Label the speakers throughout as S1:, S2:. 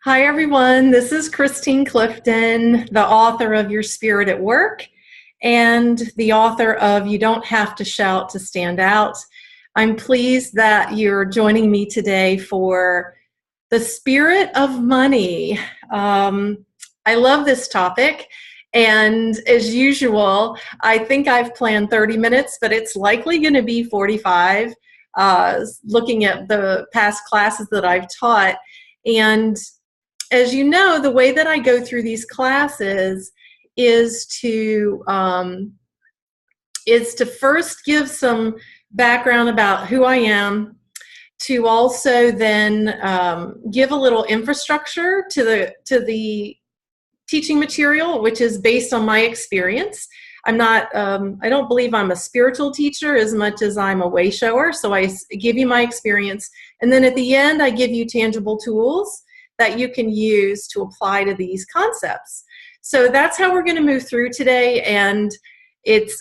S1: Hi, everyone. This is Christine Clifton, the author of Your Spirit at Work and the author of You Don't Have to Shout to Stand Out. I'm pleased that you're joining me today for the spirit of money. I love this topic. And as usual, I think I've planned 30 minutes, but it's likely going to be 45, looking at the past classes that I've taught. And as you know, the way that I go through these classes is to first give some background about who I am, to also then give a little infrastructure to the teaching material, which is based on my experience. I don't believe I'm a spiritual teacher as much as I'm a way shower. So I give you my experience, and then at the end, I give you tangible tools that you can use to apply to these concepts. So that's how we're going to move through today. And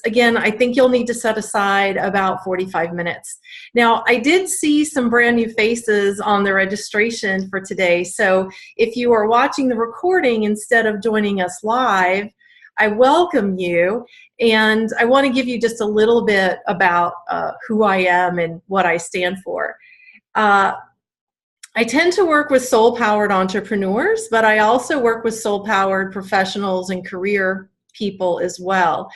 S1: again, I think you'll need to set aside about 45 minutes. Now, I did see some brand new faces on the registration for today. So if you are watching the recording instead of joining us live, I welcome you. And I want to give you just a little bit about who I am and what I stand for. I tend to work with soul-powered entrepreneurs, but I also work with soul-powered professionals and career people as well.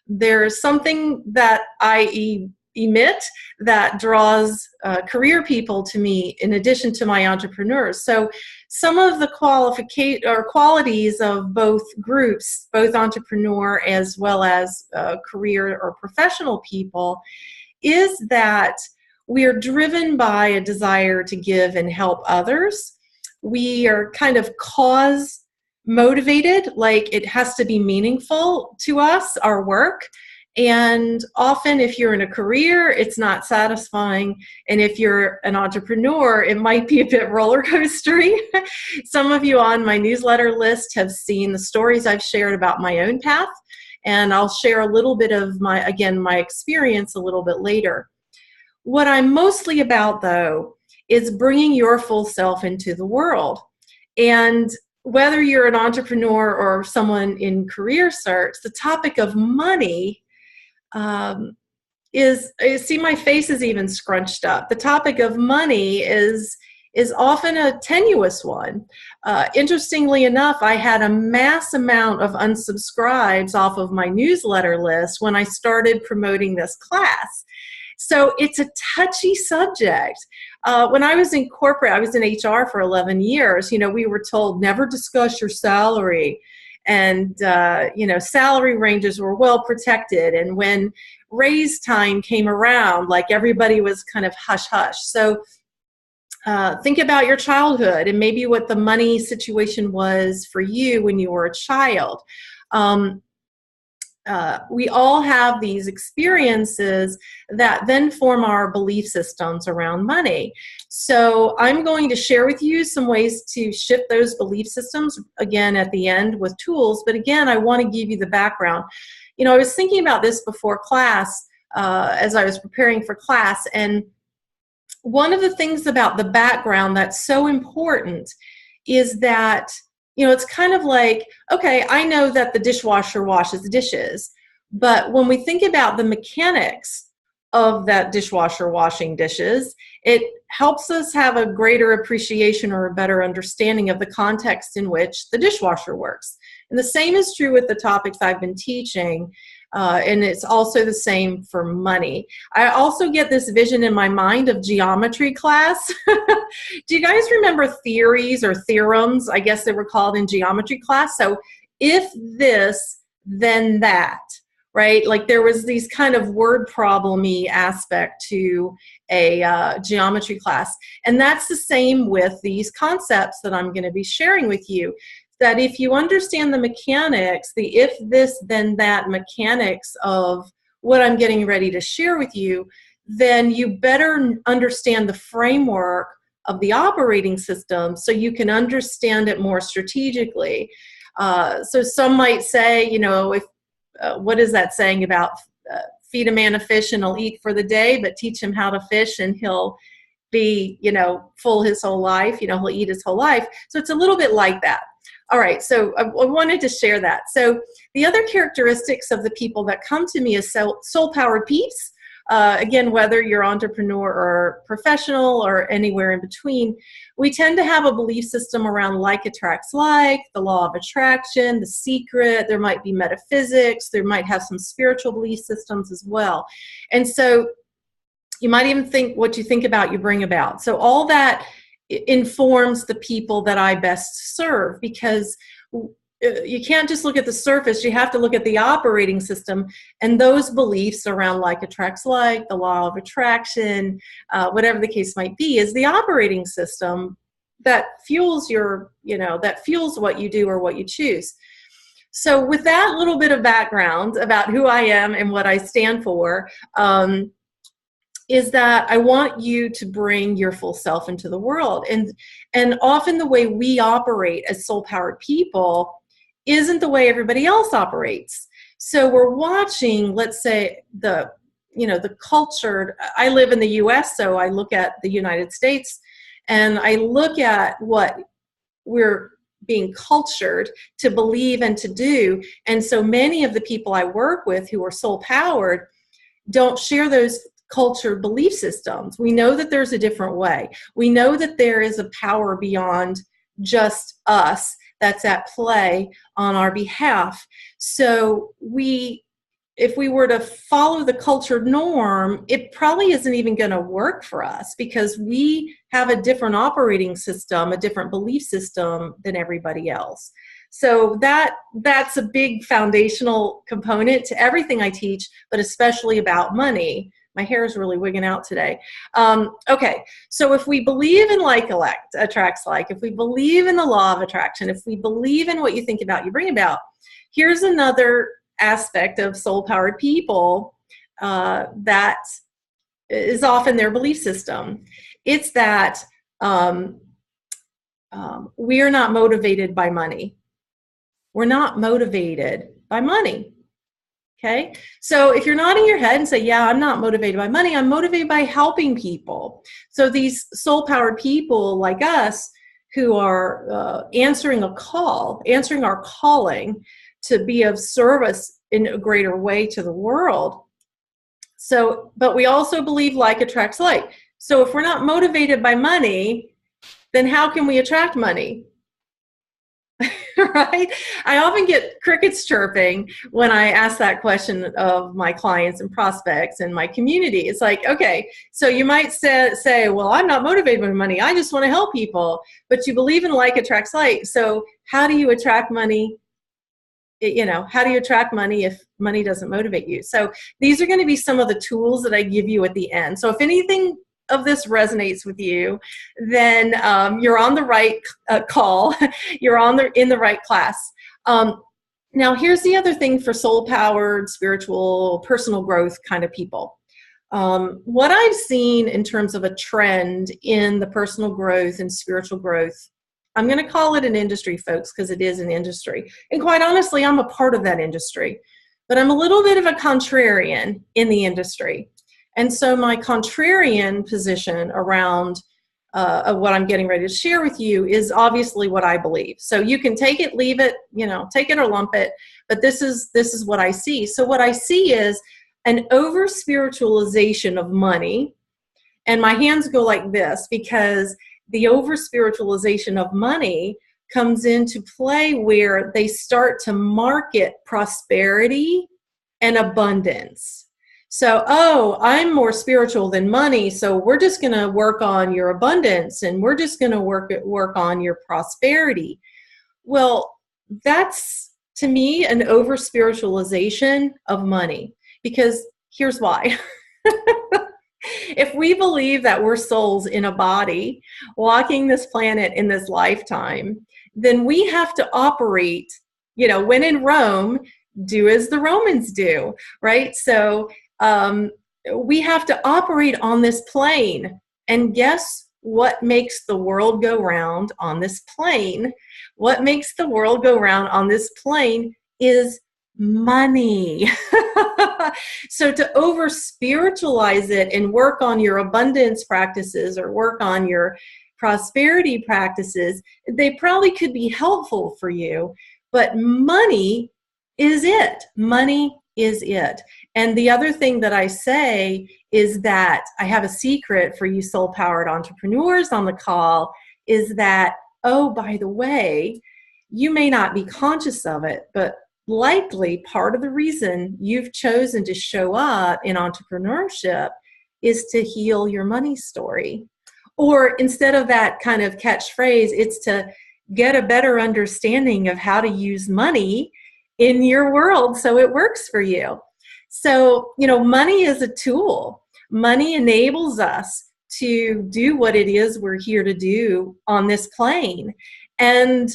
S1: There's something that I emit that draws career people to me in addition to my entrepreneurs. So some of the qualities of both groups, both entrepreneur as well as career or professional people, is that we are driven by a desire to give and help others. We are kind of cause motivated, like it has to be meaningful to us, our work. And often if you're in a career, it's not satisfying. And if you're an entrepreneur, it might be a bit roller coastery. Some of you on my newsletter list have seen the stories I've shared about my own path. And I'll share a little bit of my experience a little bit later. What I'm mostly about, though, is bringing your full self into the world. And whether you're an entrepreneur or someone in career search, the topic of money see, my face is even scrunched up. The topic of money is often a tenuous one. Interestingly enough, I had a mass amount of unsubscribes off of my newsletter list when I started promoting this class. So it's a touchy subject. When I was in corporate, I was in HR for 11 years, we were told never discuss your salary. And, salary ranges were well protected. And when raise time came around, like everybody was kind of hush hush. So think about your childhood and maybe what the money situation was for you when you were a child. We all have these experiences that then form our belief systems around money. So I'm going to share with you some ways to shift those belief systems, again, at the end with tools. But again, I want to give you the background. I was thinking about this before class, as I was preparing for class. And one of the things about the background that's so important is that it's kind of like, okay, I know that the dishwasher washes dishes, but when we think about the mechanics of that dishwasher washing dishes, it helps us have a greater appreciation or a better understanding of the context in which the dishwasher works. And the same is true with the topics I've been teaching. And it's also the same for money. I also get this vision in my mind of geometry class. Do you guys remember theories or theorems? I guess they were called in geometry class. So if this, then that, right? Like there was these kind of word problem-y aspect to a geometry class. And that's the same with these concepts that I'm going to be sharing with you. That if you understand the mechanics, the if this, then that mechanics of what I'm getting ready to share with you, then you better understand the framework of the operating system so you can understand it more strategically. So some might say, what is that saying about feed a man a fish and he'll eat for the day, but teach him how to fish and he'll be, full his whole life. He'll eat his whole life. So it's a little bit like that. All right, so I wanted to share that. So the other characteristics of the people that come to me as soul-powered peeps, again, whether you're entrepreneur or professional or anywhere in between, we tend to have a belief system around like attracts like, the law of attraction, the secret. There might be metaphysics. There might have some spiritual belief systems as well. And so you might even think what you think about, you bring about. So all that informs the people that I best serve, because you can't just look at the surface. You have to look at the operating system, and those beliefs around like attracts like, the law of attraction, whatever the case might be, is the operating system that fuels that fuels what you do or what you choose. So with that little bit of background about who I am and what I stand for, is that I want you to bring your full self into the world. And often the way we operate as soul-powered people isn't the way everybody else operates. So we're watching, let's say, the cultured, I live in the US, so I look at the United States, and I look at what we're being cultured to believe and to do. And so many of the people I work with who are soul-powered don't share those cultured belief systems. We know that there's a different way. We know that there is a power beyond just us that's at play on our behalf. So if we were to follow the cultured norm, it probably isn't even going to work for us, because we have a different operating system, a different belief system than everybody else. So that's a big foundational component to everything I teach, but especially about money. My hair is really wigging out today. Okay, so if we believe in like attracts like, if we believe in the law of attraction, if we believe in what you think about, you bring about, here's another aspect of soul-powered people that is often their belief system. It's that we are not motivated by money. We're not motivated by money. Okay, so if you're nodding your head and say, yeah, I'm not motivated by money, I'm motivated by helping people. So these soul-powered people like us who are answering our calling to be of service in a greater way to the world. So, but we also believe like attracts like. So if we're not motivated by money, then how can we attract money? Right? I often get crickets chirping when I ask that question of my clients and prospects and my community. It's like, okay, so you might say, well, I'm not motivated by money. I just want to help people. But you believe in like attracts like. So how do you attract money? How do you attract money if money doesn't motivate you? So these are going to be some of the tools that I give you at the end. So if anything of this resonates with you, then you're on the right call. You're in the right class. Now, here's the other thing for soul-powered, spiritual, personal growth kind of people. What I've seen in terms of a trend in the personal growth and spiritual growth, I'm going to call it an industry, folks, because it is an industry. And quite honestly, I'm a part of that industry. But I'm a little bit of a contrarian in the industry. And so my contrarian position around what I'm getting ready to share with you is obviously what I believe. So you can take it, leave it, take it or lump it, but this is what I see. So what I see is an over-spiritualization of money, and my hands go like this because the over-spiritualization of money comes into play where they start to market prosperity and abundance. So, I'm more spiritual than money, so we're just going to work on your abundance, and we're just going to work on your prosperity. Well, that's, to me, an over-spiritualization of money, because here's why. If we believe that we're souls in a body walking this planet in this lifetime, then we have to operate, when in Rome, do as the Romans do, right? So we have to operate on this plane. And guess what makes the world go round on this plane? What makes the world go round on this plane is money. So to over spiritualize it and work on your abundance practices or work on your prosperity practices, they probably could be helpful for you, but money is it. Money is it. And the other thing that I say is that I have a secret for you soul-powered entrepreneurs on the call is that, oh, by the way, you may not be conscious of it, but likely part of the reason you've chosen to show up in entrepreneurship is to heal your money story. Or instead of that kind of catchphrase, it's to get a better understanding of how to use money in your world so it works for you. So, money is a tool. Money enables us to do what it is we're here to do on this plane. And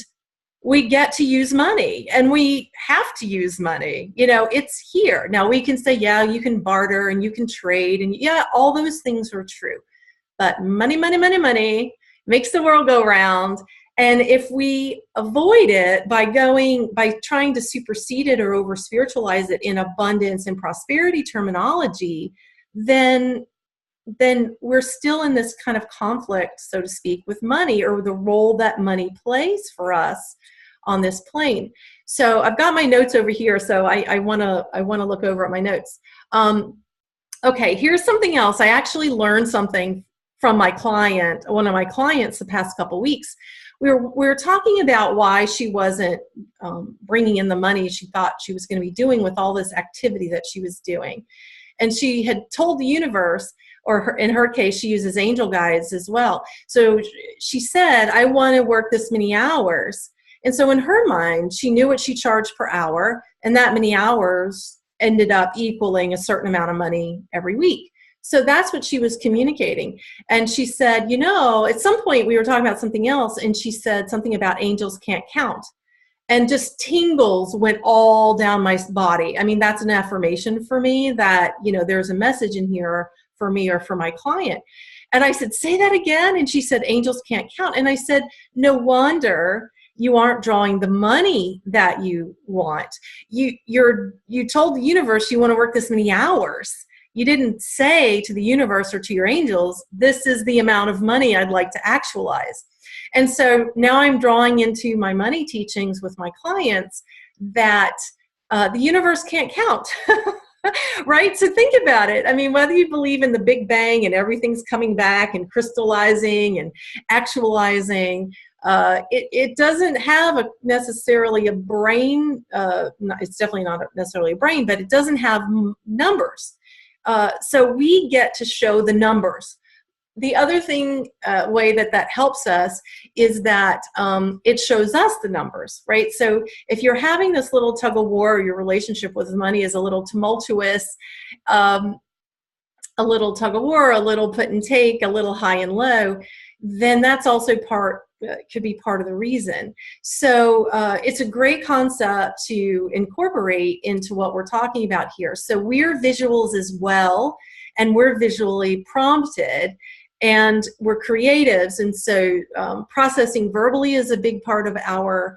S1: we get to use money, and we have to use money. It's here. Now we can say, yeah, you can barter and you can trade, and yeah, all those things are true. But money, money, money, money makes the world go round. And if we avoid it by trying to supersede it or over spiritualize it in abundance and prosperity terminology, then we're still in this kind of conflict, so to speak, with money or the role that money plays for us on this plane. So I've got my notes over here, so I want to look over at my notes. Okay, here's something else. I actually learned something from one of my clients the past couple weeks. We were talking about why she wasn't bringing in the money she thought she was going to be doing with all this activity that she was doing. And she had told the universe, or in her case, she uses angel guides as well. So she said, I want to work this many hours. And so in her mind, she knew what she charged per hour, and that many hours ended up equaling a certain amount of money every week. So that's what she was communicating. And she said, at some point we were talking about something else, and she said something about angels can't count. And just tingles went all down my body. I mean, that's an affirmation for me that, there's a message in here for me or for my client. And I said, say that again. And she said, angels can't count. And I said, no wonder you aren't drawing the money that you want. You told the universe you want to work this many hours. You didn't say to the universe or to your angels, this is the amount of money I'd like to actualize. And so now I'm drawing into my money teachings with my clients that the universe can't count. Right? So think about it. I mean, whether you believe in the Big Bang and everything's coming back and crystallizing and actualizing, it doesn't have necessarily a brain. It's definitely not necessarily a brain, but it doesn't have numbers. So we get to show the numbers. The other way that helps us is that it shows us the numbers, right? So if you're having this little tug of war, or your relationship with money is a little tumultuous, a little tug of war, a little put and take, a little high and low, then that's also could be part of the reason. So it's a great concept to incorporate into what we're talking about here. So we're visuals as well, and we're visually prompted, and we're creatives. And so processing verbally is a big part of our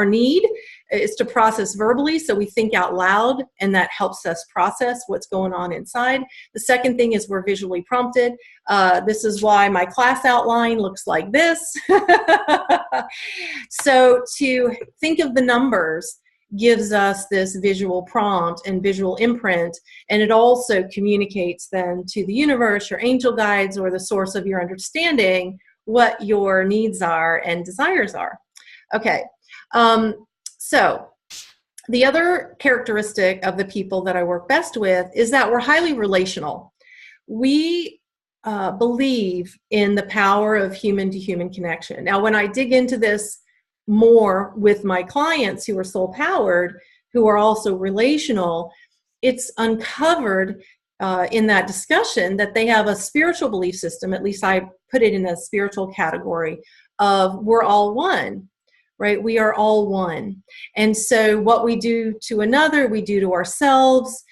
S1: need is to process verbally, so we think out loud, and that helps us process what's going on inside. The second thing is we're visually prompted. This is why my class outline looks like this. So to think of the numbers gives us this visual prompt and visual imprint, and it also communicates then to the universe, your angel guides, or the source of your understanding, what your needs are and desires are. Okay, so the other characteristic of the people that I work best with is that we're highly relational. We believe in the power of human-to-human connection. Now, when I dig into this more with my clients who are soul-powered, who are also relational, it's uncovered in that discussion that they have a spiritual belief system, at least I put it in a spiritual category, of we're all one, right? We are all one. And so what we do to another, we do to ourselves,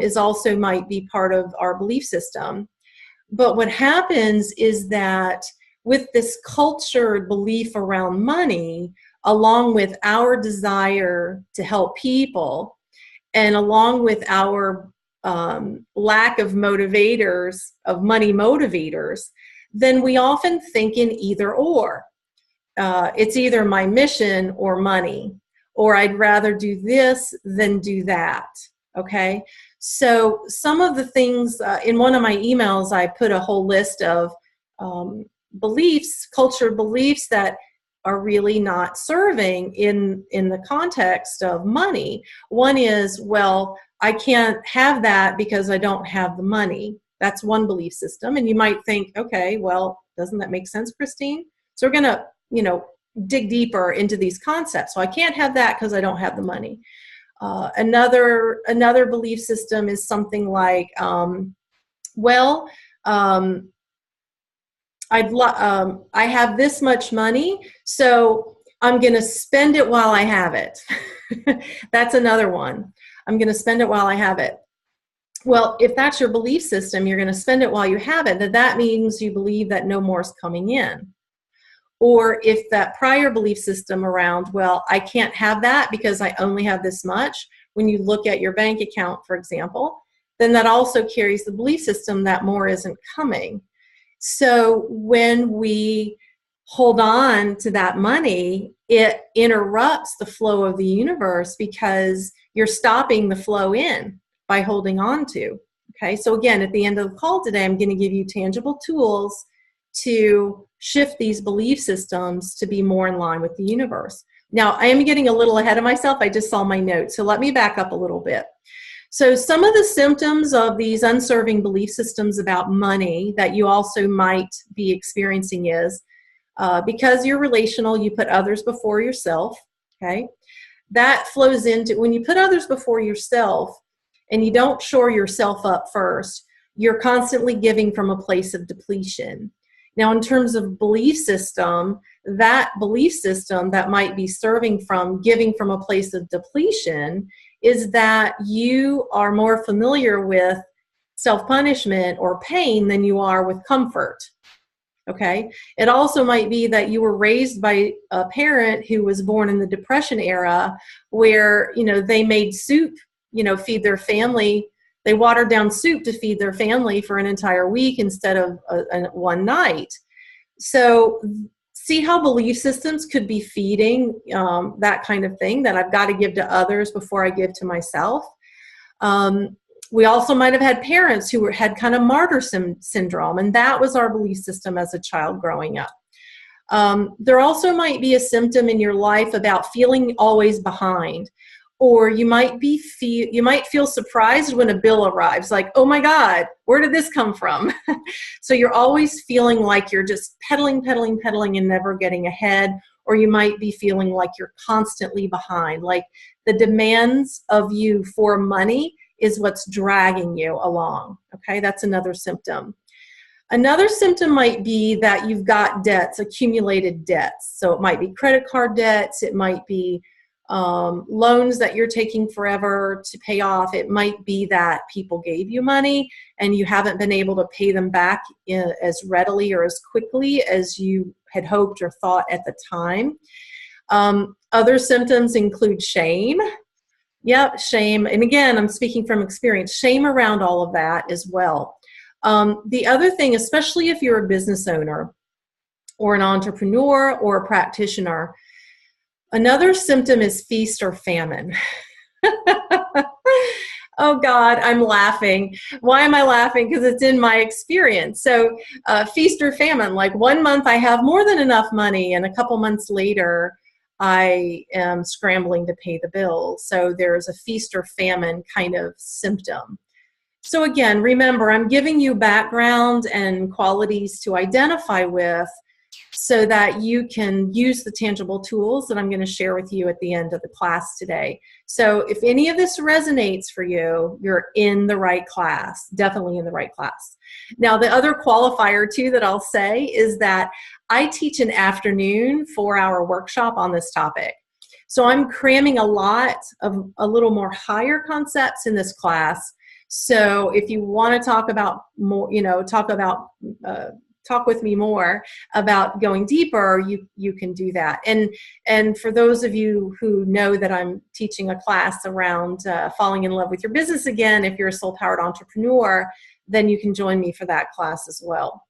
S1: is also might be part of our belief system. But what happens is that with this cultured belief around money, along with our desire to help people, and along with our lack of motivators, of money motivators, then we often think in either or. It's either my mission or money, or I'd rather do this than do that. Okay, so some of the things in one of my emails, I put a whole list of beliefs, culture beliefs that are really not serving in the context of money. One is, well, I can't have that because I don't have the money. That's one belief system. And you might think, okay, well, doesn't that make sense, Christine? So we're going to, dig deeper into these concepts. So I can't have that because I don't have the money. Another belief system is something like, I have this much money, so I'm going to spend it while I have it. That's another one. I'm going to spend it while I have it. Well, if that's your belief system, you're going to spend it while you have it, that means you believe that no more is coming in. Or if that prior belief system around, well, I can't have that because I only have this much, when you look at your bank account, for example, then that also carries the belief system that more isn't coming. So when we hold on to that money, it interrupts the flow of the universe because you're stopping the flow in by holding on to. Okay, so again, at the end of the call today, I'm going to give you tangible tools to shift these belief systems to be more in line with the universe. Now, I am getting a little ahead of myself. I just saw my notes, so let me back up a little bit. So some of the symptoms of these unserving belief systems about money that you also might be experiencing is, because you're relational, you put others before yourself, okay? That flows into, when you put others before yourself and you don't shore yourself up first, you're constantly giving from a place of depletion. Now, in terms of belief system, that belief system that might be serving from giving from a place of depletion is that you are more familiar with self-punishment or pain than you are with comfort. Okay? It also might be that you were raised by a parent who was born in the Depression era where, they made soup, feed their family. They watered down soup to feed their family for an entire week instead of one night. So see how belief systems could be feeding that kind of thing, that I've got to give to others before I give to myself. We also might have had parents who had kind of martyr syndrome, and that was our belief system as a child growing up. There also might be a symptom in your life about feeling always behind. Or you might feel surprised when a bill arrives, like, oh my God, where did this come from? So you're always feeling like you're just pedaling and never getting ahead. Or you might be feeling like you're constantly behind, like the demands of you for money is what's dragging you along. Okay, that's another symptom. Another symptom might be that you've got debts, accumulated debts. So it might be credit card debts, it might be loans that you're taking forever to pay off. It might be that people gave you money and you haven't been able to pay them back as readily or as quickly as you had hoped or thought at the time. Other symptoms include shame. Yep, shame. And again, I'm speaking from experience, shame around all of that as well. The other thing, especially if you're a business owner or an entrepreneur or a practitioner, another symptom is feast or famine. Oh God, I'm laughing. Why am I laughing? Because it's in my experience. So feast or famine, like 1 month I have more than enough money and a couple months later I am scrambling to pay the bills. So there's a feast or famine kind of symptom. So again, remember, I'm giving you background and qualities to identify with so that you can use the tangible tools that I'm going to share with you at the end of the class today. So if any of this resonates for you, you're in the right class, definitely in the right class. Now, the other qualifier too that I'll say is that I teach an afternoon 4-hour workshop on this topic. So I'm cramming a lot of a little more higher concepts in this class. So if you want to talk about more, talk with me more about going deeper, you can do that. And for those of you who know that I'm teaching a class around falling in love with your business again, if you're a soul-powered entrepreneur, then you can join me for that class as well.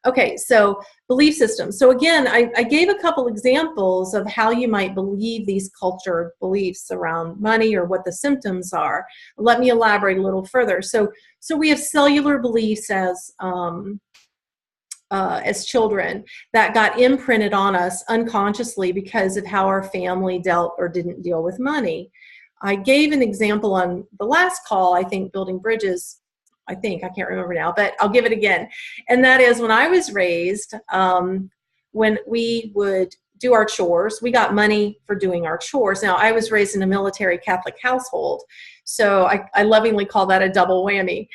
S1: Okay, so belief systems. So again, I gave a couple examples of how you might believe these cultured beliefs around money or what the symptoms are. Let me elaborate a little further. So we have cellular beliefs as children that got imprinted on us unconsciously because of how our family dealt or didn't deal with money. I gave an example on the last call, I think, building bridges. I can't remember now, but I'll give it again. And that is when I was raised, when we would do our chores, we got money for doing our chores. Now, I was raised in a military Catholic household, so I lovingly call that a double whammy.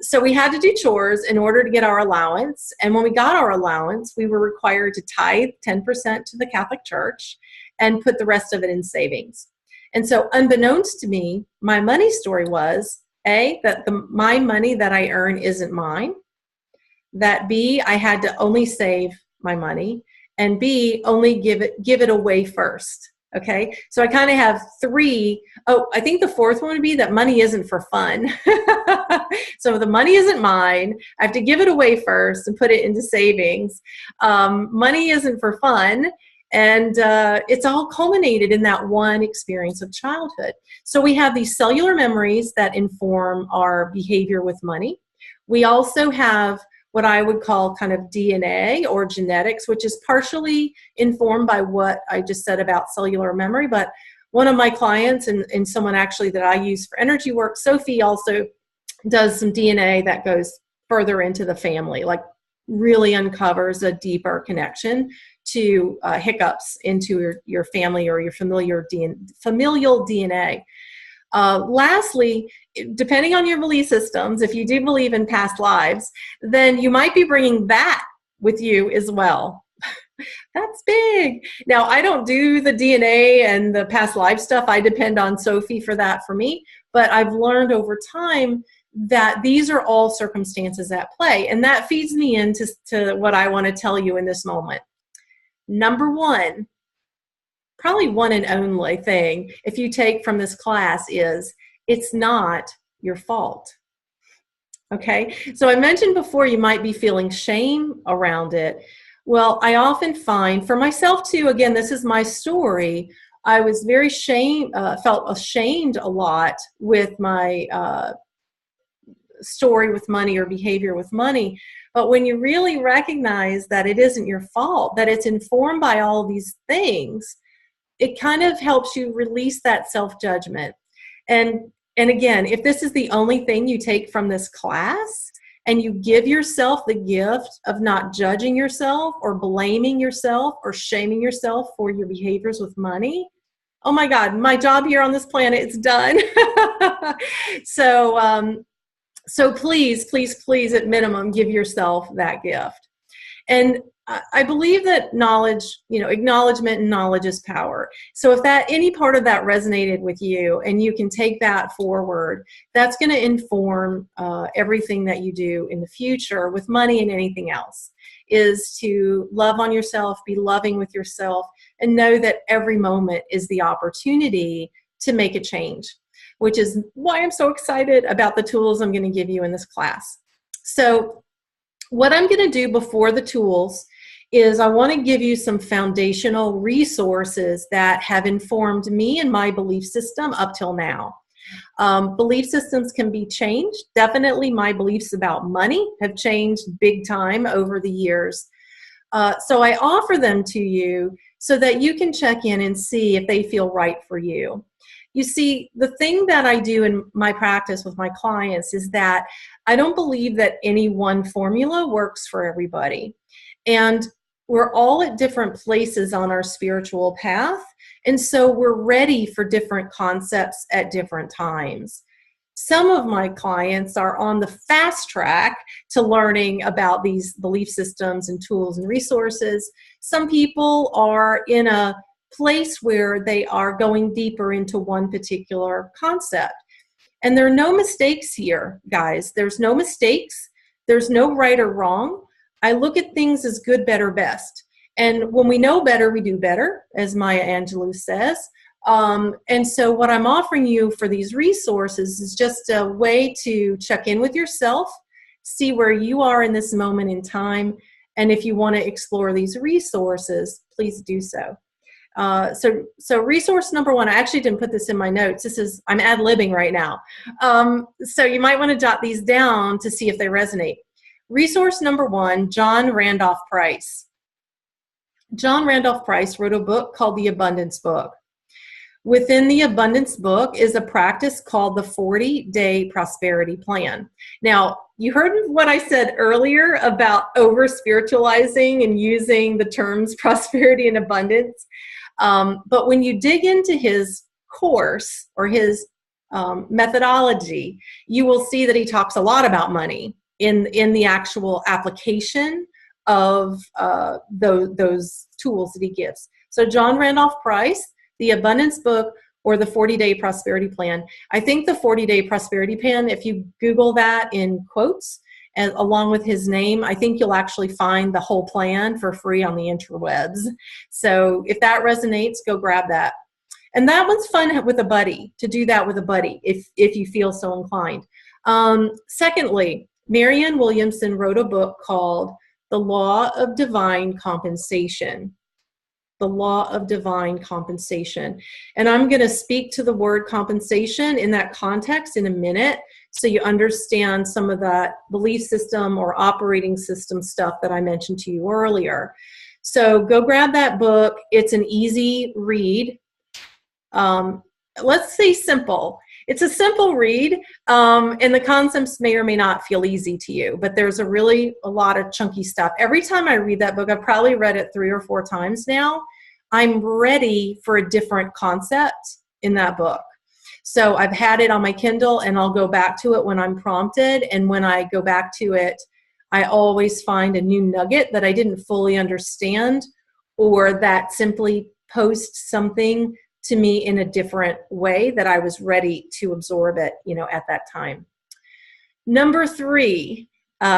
S1: So we had to do chores in order to get our allowance. And when we got our allowance, we were required to tithe 10% to the Catholic Church and put the rest of it in savings. And so unbeknownst to me, my money story was, A, that my money that I earn isn't mine, that B, I had to only save my money, and B, only give it away first. Okay, so I kind of have three. Oh, I think the fourth one would be that money isn't for fun. So the money isn't mine. I have to give it away first and put it into savings. Money isn't for fun. And it's all culminated in that one experience of childhood. So we have these cellular memories that inform our behavior with money. We also have what I would call kind of DNA or genetics, which is partially informed by what I just said about cellular memory. But one of my clients and someone actually that I use for energy work, Sophie, also does some DNA that goes further into the family, like really uncovers a deeper connection to hiccups into your family or your familial DNA. Lastly, depending on your belief systems, if you do believe in past lives, then you might be bringing that with you as well. That's big. Now, I don't do the DNA and the past life stuff. I depend on Sophie for that for me. But I've learned over time that these are all circumstances at play. And that feeds me into what I want to tell you in this moment. Number one, probably one and only thing, if you take from this class, is it's not your fault. Okay, so I mentioned before you might be feeling shame around it. Well, I often find, for myself too, again, this is my story, I was very felt ashamed a lot with my story with money or behavior with money. But when you really recognize that it isn't your fault, that it's informed by all these things, it kind of helps you release that self-judgment. And again, if this is the only thing you take from this class, and you give yourself the gift of not judging yourself or blaming yourself or shaming yourself for your behaviors with money, oh my God, my job here on this planet is done. So please, please, please, at minimum, give yourself that gift. And I believe that knowledge, acknowledgement and knowledge is power. So if any part of that resonated with you and you can take that forward, that's going to inform everything that you do in the future with money and anything else, is to love on yourself, be loving with yourself, and know that every moment is the opportunity to make a change, which is why I'm so excited about the tools I'm going to give you in this class. So what I'm going to do before the tools is I want to give you some foundational resources that have informed me and my belief system up till now. Belief systems can be changed. Definitely my beliefs about money have changed big time over the years. So I offer them to you so that you can check in and see if they feel right for you. You see, the thing that I do in my practice with my clients is that I don't believe that any one formula works for everybody. And we're all at different places on our spiritual path. And so we're ready for different concepts at different times. Some of my clients are on the fast track to learning about these belief systems and tools and resources. Some people are in a place where they are going deeper into one particular concept. And there are no mistakes here, guys. There's no mistakes. There's no right or wrong. I look at things as good, better, best. And when we know better, we do better, as Maya Angelou says. And so what I'm offering you for these resources is just a way to check in with yourself, see where you are in this moment in time, and if you want to explore these resources, please do so. So resource number one, I actually didn't put this in my notes. I'm ad-libbing right now. So you might want to jot these down to see if they resonate. Resource number one, John Randolph Price. John Randolph Price wrote a book called The Abundance Book. Within the Abundance Book is a practice called the 40-Day Prosperity Plan. Now, you heard what I said earlier about over-spiritualizing and using the terms prosperity and abundance. But when you dig into his course or his methodology, you will see that he talks a lot about money in the actual application of those tools that he gives. So John Randolph Price, The Abundance Book, or the 40-Day Prosperity Plan. I think the 40-Day Prosperity Plan, if you Google that in quotes, and along with his name, I think you'll actually find the whole plan for free on the interwebs. So if that resonates, go grab that. And that one's fun with a buddy, to do that with a buddy, if you feel so inclined. Secondly, Marianne Williamson wrote a book called The Law of Divine Compensation. The Law of Divine Compensation. And I'm going to speak to the word compensation in that context in a minute, so you understand some of that belief system or operating system stuff that I mentioned to you earlier. So go grab that book. It's an easy read. Let's say simple. It's a simple read, and the concepts may or may not feel easy to you, but there's a lot of chunky stuff. Every time I read that book, I've probably read it 3 or 4 times now, I'm ready for a different concept in that book. So I've had it on my Kindle, and I'll go back to it when I'm prompted, and when I go back to it, I always find a new nugget that I didn't fully understand, or that simply posts something to me in a different way that I was ready to absorb it, at that time. Number 3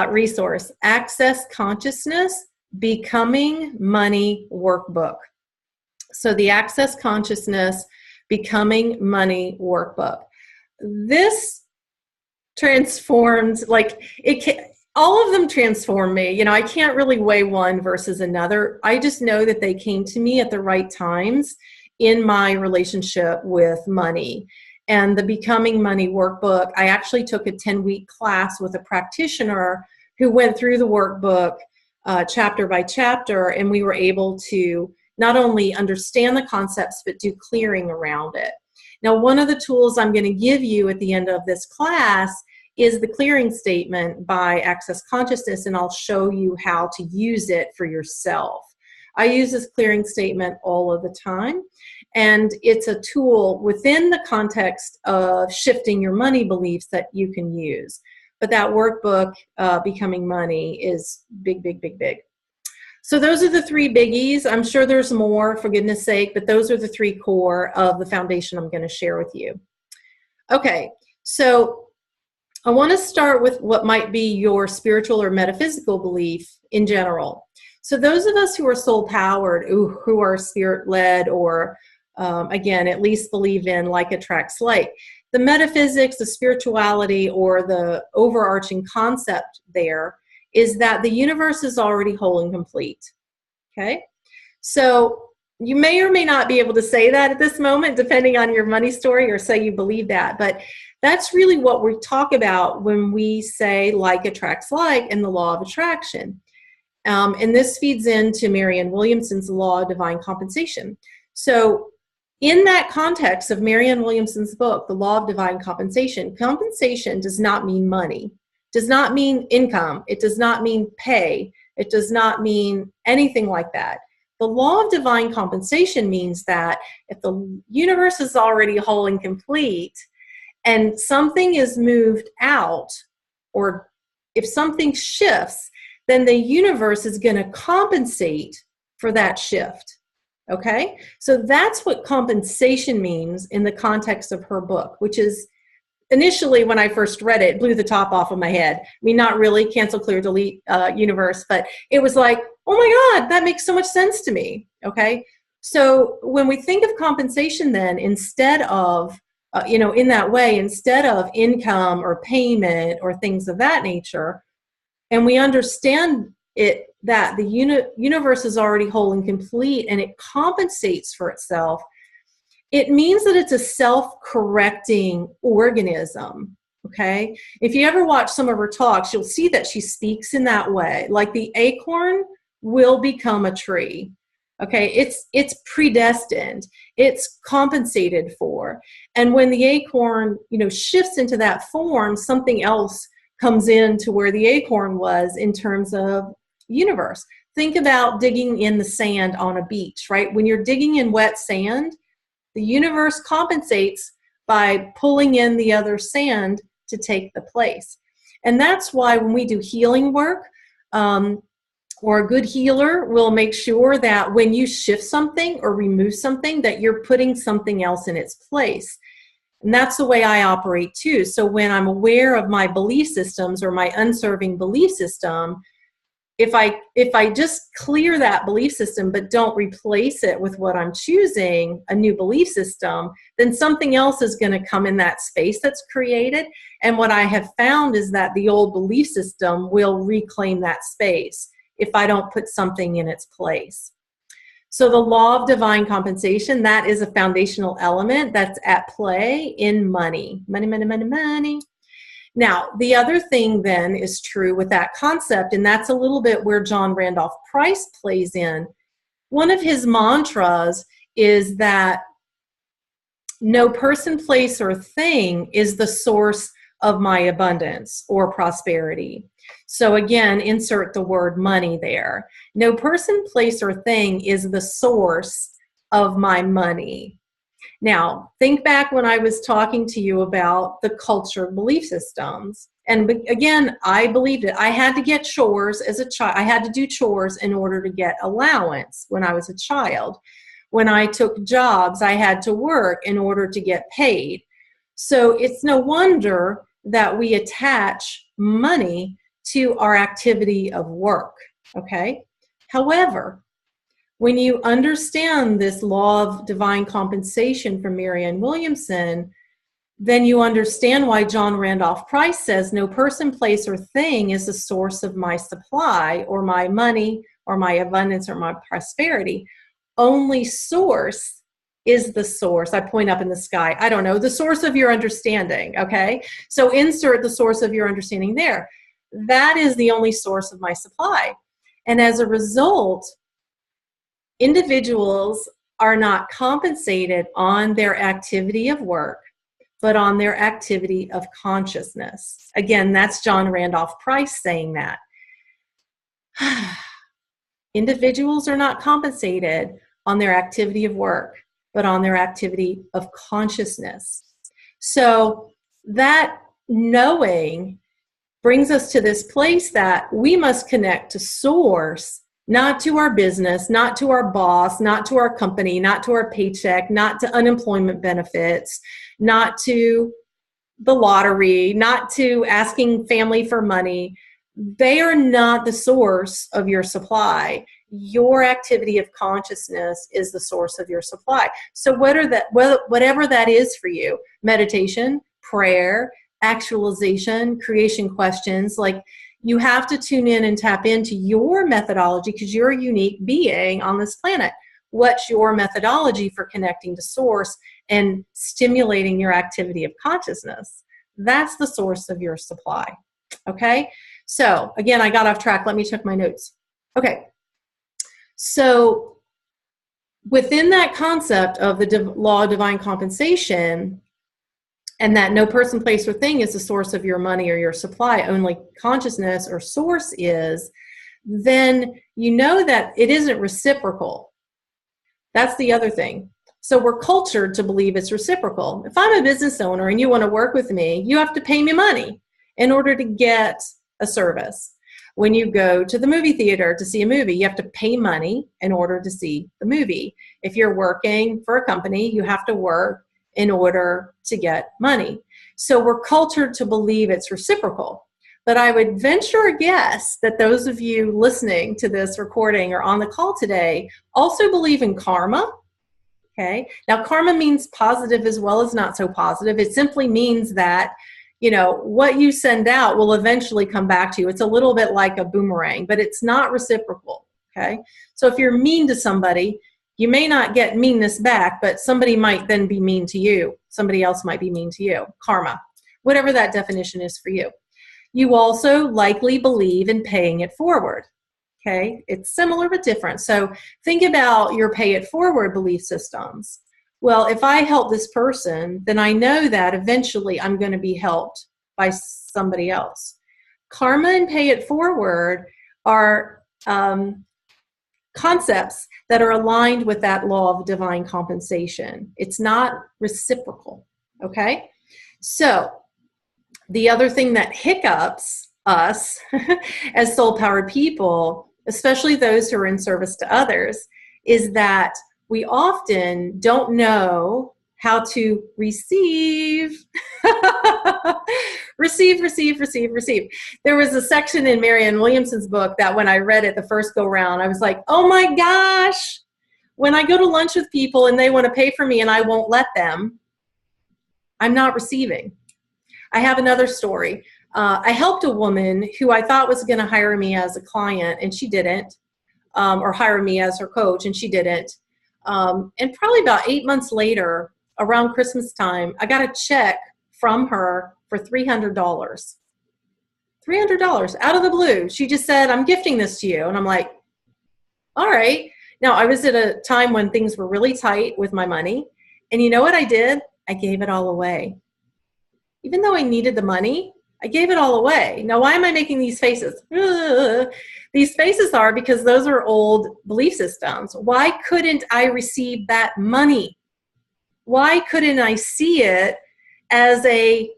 S1: resource, Access Consciousness, Becoming Money Workbook. So the Access Consciousness, Becoming Money Workbook. This transformed, all of them transformed me. I can't really weigh one versus another. I just know that they came to me at the right times in my relationship with money. And the Becoming Money Workbook, I actually took a 10-week class with a practitioner who went through the workbook chapter by chapter, and we were able to not only understand the concepts, but do clearing around it. Now, one of the tools I'm going to give you at the end of this class is the clearing statement by Access Consciousness, and I'll show you how to use it for yourself. I use this clearing statement all of the time, and it's a tool within the context of shifting your money beliefs that you can use. But that workbook, Becoming Money, is big, big, big, big. So those are the 3 biggies. I'm sure there's more, for goodness sake, but those are the 3 core of the foundation I'm going to share with you. Okay, so I want to start with what might be your spiritual or metaphysical belief in general. So those of us who are soul-powered, who are spirit-led, or again, at least believe in like attracts like, the metaphysics, the spirituality, or the overarching concept there is that the universe is already whole and complete. Okay? So you may or may not be able to say that at this moment, depending on your money story, or say you believe that. But that's really what we talk about when we say like attracts like and the law of attraction. And this feeds into Marianne Williamson's law of divine compensation. So in that context of Marianne Williamson's book, The Law of Divine Compensation, compensation does not mean money, does not mean income, it does not mean pay, it does not mean anything like that. The law of divine compensation means that if the universe is already whole and complete, and something is moved out, or if something shifts, then the universe is going to compensate for that shift. Okay? So that's what compensation means in the context of her book, which is initially when I first read it, it blew the top off of my head. I mean, not really cancel, clear, delete, universe, but it was like, oh my God, that makes so much sense to me. Okay. So when we think of compensation then, instead of, in that way, instead of income or payment or things of that nature, and we understand it, that the universe is already whole and complete and it compensates for itself, it means that it's a self-correcting organism, okay? If you ever watch some of her talks, you'll see that she speaks in that way. Like the acorn will become a tree, okay? It's predestined. It's compensated for. And when the acorn, shifts into that form, something else comes in to where the acorn was in terms of universe. Think about digging in the sand on a beach, right? When you're digging in wet sand, the universe compensates by pulling in the other sand to take the place. And that's why when we do healing work, or a good healer will make sure that when you shift something or remove something, that you're putting something else in its place. And that's the way I operate too. So when I'm aware of my belief systems or my unserving belief system, if I just clear that belief system but don't replace it with what I'm choosing, a new belief system, then something else is going to come in that space that's created. And what I have found is that the old belief system will reclaim that space if I don't put something in its place. So the law of divine compensation, that is a foundational element that's at play in money. Money, money, money, money. Now, the other thing then is true with that concept, and that's a little bit where John Randolph Price plays in. One of his mantras is that no person, place, or thing is the source of my abundance or prosperity. So again, insert the word money there. No person, place, or thing is the source of my money. Now, think back when I was talking to you about the culture of belief systems. And again, I believed it. I had to get chores as a child. I had to do chores in order to get allowance when I was a child. When I took jobs, I had to work in order to get paid. So it's no wonder that we attach money to our activity of work, okay? However, when you understand this law of divine compensation from Marianne Williamson, then you understand why John Randolph Price says no person, place, or thing is the source of my supply or my money or my abundance or my prosperity. Only source is the source. I point up in the sky. I don't know, the source of your understanding, okay? So insert the source of your understanding there. That is the only source of my supply. And as a result, individuals are not compensated on their activity of work, but on their activity of consciousness. Again, that's John Randolph Price saying that. Individuals are not compensated on their activity of work, but on their activity of consciousness. So that knowing brings us to this place that we must connect to source, not to our business, not to our boss, not to our company, not to our paycheck, not to unemployment benefits, not to the lottery, not to asking family for money. They are not the source of your supply. Your activity of consciousness is the source of your supply. So whatever that is for you, meditation, prayer, actualization, creation questions, like you have to tune in and tap into your methodology because you're a unique being on this planet. What's your methodology for connecting to source and stimulating your activity of consciousness? That's the source of your supply. Okay? So again, I got off track. Let me check my notes. Okay. So within that concept of the law of divine compensation, and that no person, place, or thing is the source of your money or your supply, only consciousness or source is, then you know that it isn't reciprocal. That's the other thing. So we're cultured to believe it's reciprocal. If I'm a business owner and you want to work with me, you have to pay me money in order to get a service. When you go to the movie theater to see a movie, you have to pay money in order to see the movie. If you're working for a company, you have to work in order to get money. So we're cultured to believe it's reciprocal. But I would venture a guess that those of you listening to this recording or on the call today also believe in karma. Okay. Now, karma means positive as well as not so positive. It simply means that, you know, what you send out will eventually come back to you. It's a little bit like a boomerang, but it's not reciprocal. Okay. So if you're mean to somebody, you may not get meanness back, but somebody might then be mean to you. Somebody else might be mean to you. Karma, whatever that definition is for you. You also likely believe in paying it forward. Okay, it's similar but different. So think about your pay it forward belief systems. Well, if I help this person, then I know that eventually I'm going to be helped by somebody else. Karma and pay it forward are concepts that are aligned with that law of divine compensation. It's not reciprocal. Okay, so the other thing that hiccups us as soul-powered people, especially those who are in service to others, is that we often don't know how to receive. receive. There was a section in Marianne Williamson's book that when I read it the first go round, I was like, oh my gosh, when I go to lunch with people and they want to pay for me and I won't let them, I'm not receiving. I have another story. I helped a woman who I thought was going to hire me as a client, and she didn't, or hire me as her coach, and she didn't. And probably about 8 months later, around Christmas time, I got a check from her for $300. $300 out of the blue. She just said, I'm gifting this to you. And I'm like, all right. Now, I was at a time when things were really tight with my money. And you know what I did? I gave it all away. Even though I needed the money, I gave it all away. Now, why am I making these faces? These faces are because those are old belief systems. Why couldn't I receive that money? Why couldn't I see it as a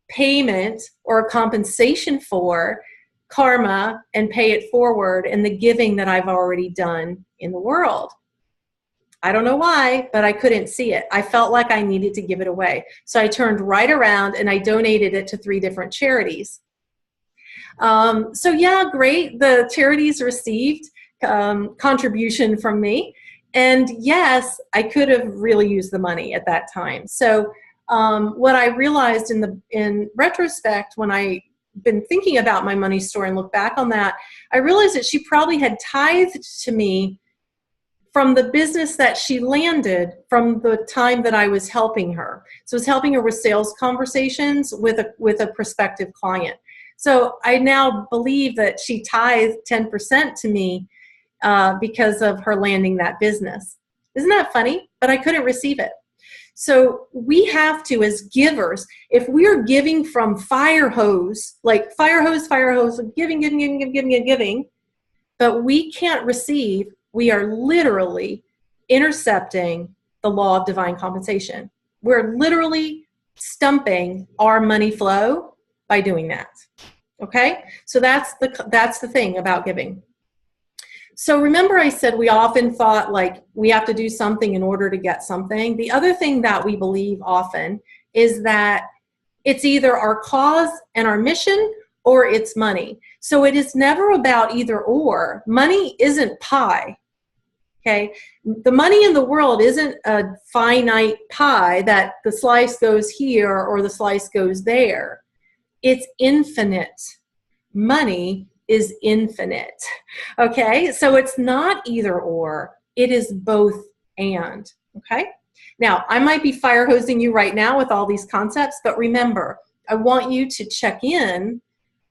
S1: payment or a compensation for karma and pay it forward and the giving that I've already done in the world? I don't know why, but I couldn't see it. I felt like I needed to give it away. So I turned right around and I donated it to 3 different charities. So yeah, great. The charities received contribution from me. And yes, I could have really used the money at that time. So what I realized in retrospect, when I been thinking about my money story and look back on that, I realized that she probably had tithed to me from the business that she landed from the time that I was helping her. So I was helping her with sales conversations with a prospective client. So I now believe that she tithed 10% to me because of her landing that business. Isn't that funny? But I couldn't receive it. So we have to, as givers, if we're giving from fire hose, like fire hose, giving, but we can't receive, we are literally intercepting the law of divine compensation. We're literally stumping our money flow by doing that. Okay? So that's the thing about giving. So remember I said we often thought like we have to do something in order to get something. The other thing that we believe often is that it's either our cause and our mission or it's money. So it is never about either or. Money isn't pie. Okay, the money in the world isn't a finite pie that the slice goes here or the slice goes there. It's infinite. Money is infinite. Okay, so it's not either or. It is both and. Okay, now I might be fire hosing you right now with all these concepts, but remember, I want you to check in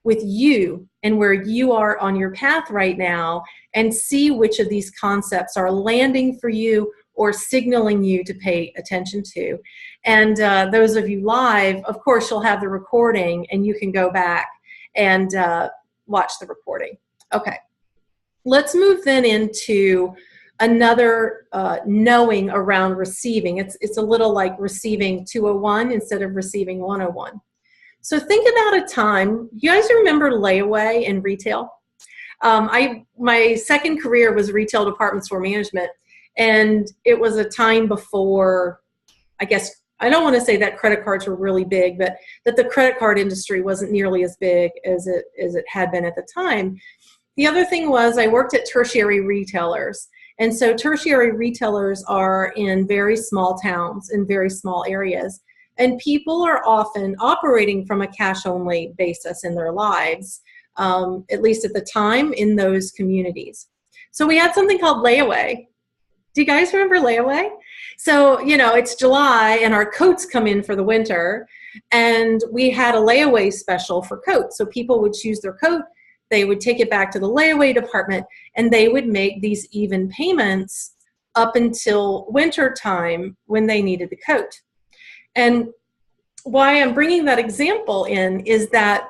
S1: with you and where you are on your path right now and see which of these concepts are landing for you or signaling you to pay attention to. And those of you live, of course, you'll have the recording and you can go back and watch the recording. Okay, let's move then into another knowing around receiving. It's a little like receiving 201 instead of receiving 101. So think about a time, you guys remember layaway in retail? My second career was retail department store management, and it was a time before, I guess, I don't want to say that credit cards were really big, but that the credit card industry wasn't nearly as big as it had been at the time. The other thing was I worked at tertiary retailers. And so tertiary retailers are in very small towns, in very small areas. And people are often operating from a cash-only basis in their lives, at least at the time, in those communities. So we had something called layaway. Do you guys remember layaway? So, you know, it's July and our coats come in for the winter, and we had a layaway special for coats. So people would choose their coat, they would take it back to the layaway department, and they would make these even payments up until winter time when they needed the coat. And why I'm bringing that example in is that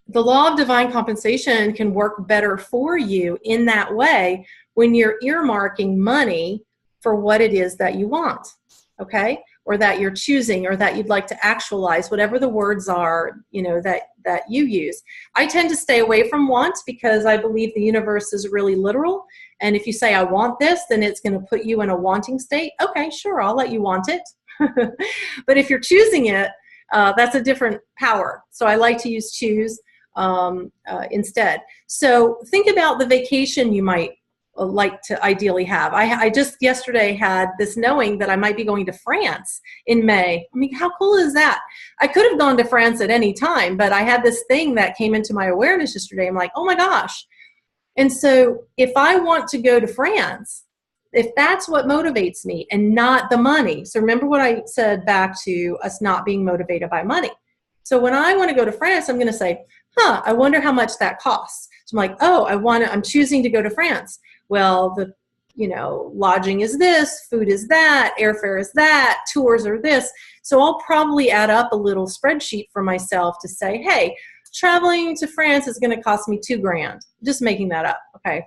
S1: the law of divine compensation can work better for you in that way when you're earmarking money for what it is that you want, okay? Or that you're choosing, or that you'd like to actualize, whatever the words are, you know, that you use. I tend to stay away from want because I believe the universe is really literal. And if you say, I want this, then it's going to put you in a wanting state. Okay, sure, I'll let you want it. But if you're choosing it, that's a different power. So I like to use choose instead. So think about the vacation you might like to ideally have. I just yesterday had this knowing that I might be going to France in May. I mean, how cool is that? I could have gone to France at any time, but I had this thing that came into my awareness yesterday. I'm like, oh my gosh. And so if I want to go to France, if that's what motivates me and not the money. So remember what I said back to us not being motivated by money. So when I want to go to France, I'm going to say, I wonder how much that costs. So I'm like, I'm choosing to go to France. Well, the, you know, lodging is this, food is that, airfare is that, tours are this. So I'll probably add up a little spreadsheet for myself to say, hey, traveling to France is going to cost me $2,000. Just making that up. Okay.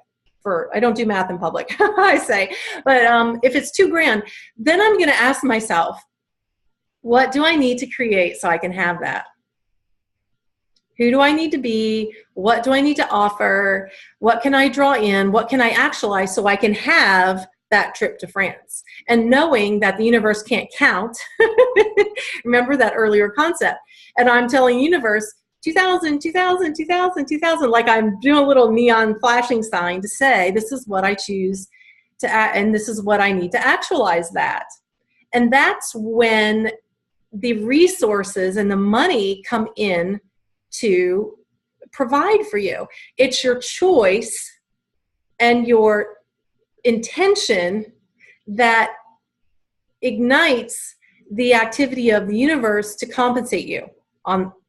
S1: I don't do math in public, I say. But if it's $2,000, then I'm going to ask myself, what do I need to create so I can have that? Who do I need to be? What do I need to offer? What can I draw in? What can I actualize so I can have that trip to France? And knowing that the universe can't count, remember that earlier concept. And I'm telling universe, 2000, 2000, 2000, 2000, like I'm doing a little neon flashing sign to say, this is what I choose to, and this is what I need to actualize that. And that's when the resources and the money come in to provide for you. It's your choice and your intention that ignites the activity of the universe to compensate you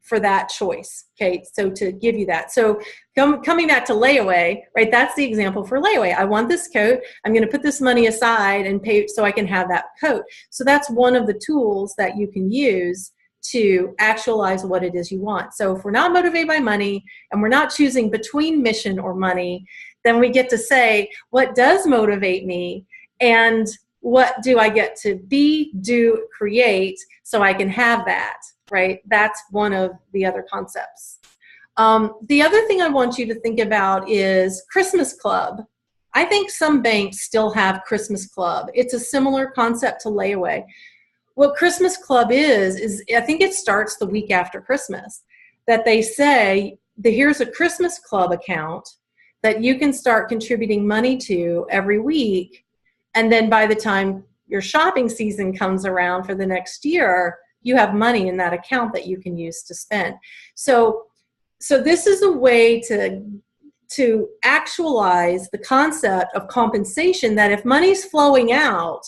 S1: for that choice. Okay, so to give you that. So coming back to layaway, right? That's the example for layaway. I want this coat. I'm going to put this money aside and pay so I can have that coat. So that's one of the tools that you can use to actualize what it is you want. So if we're not motivated by money and we're not choosing between mission or money, then we get to say, what does motivate me and what do I get to be, do, create so I can have that, right? That's one of the other concepts. The other thing I want you to think about is Christmas Club. I think some banks still have Christmas Club. It's a similar concept to layaway. What Christmas Club is I think it starts the week after Christmas, that they say that here's a Christmas Club account that you can start contributing money to every week. And then by the time your shopping season comes around for the next year, you have money in that account that you can use to spend. So this is a way to actualize the concept of compensation, that if money's flowing out,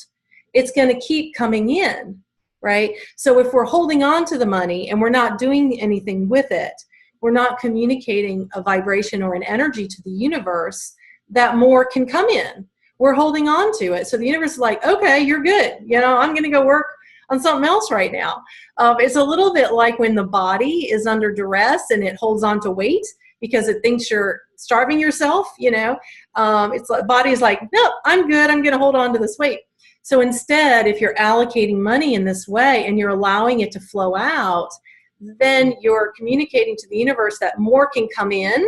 S1: it's going to keep coming in, right? So if we're holding on to the money and we're not doing anything with it, we're not communicating a vibration or an energy to the universe, that more can come in. We're holding on to it. So the universe is like, okay, you're good. You know, I'm going to go work on something else right now. It's a little bit like when the body is under duress and it holds on to weight because it thinks you're starving yourself, you know. It's like body is like, no, I'm good. I'm going to hold on to this weight. So instead, if you're allocating money in this way and you're allowing it to flow out, then you're communicating to the universe that more can come in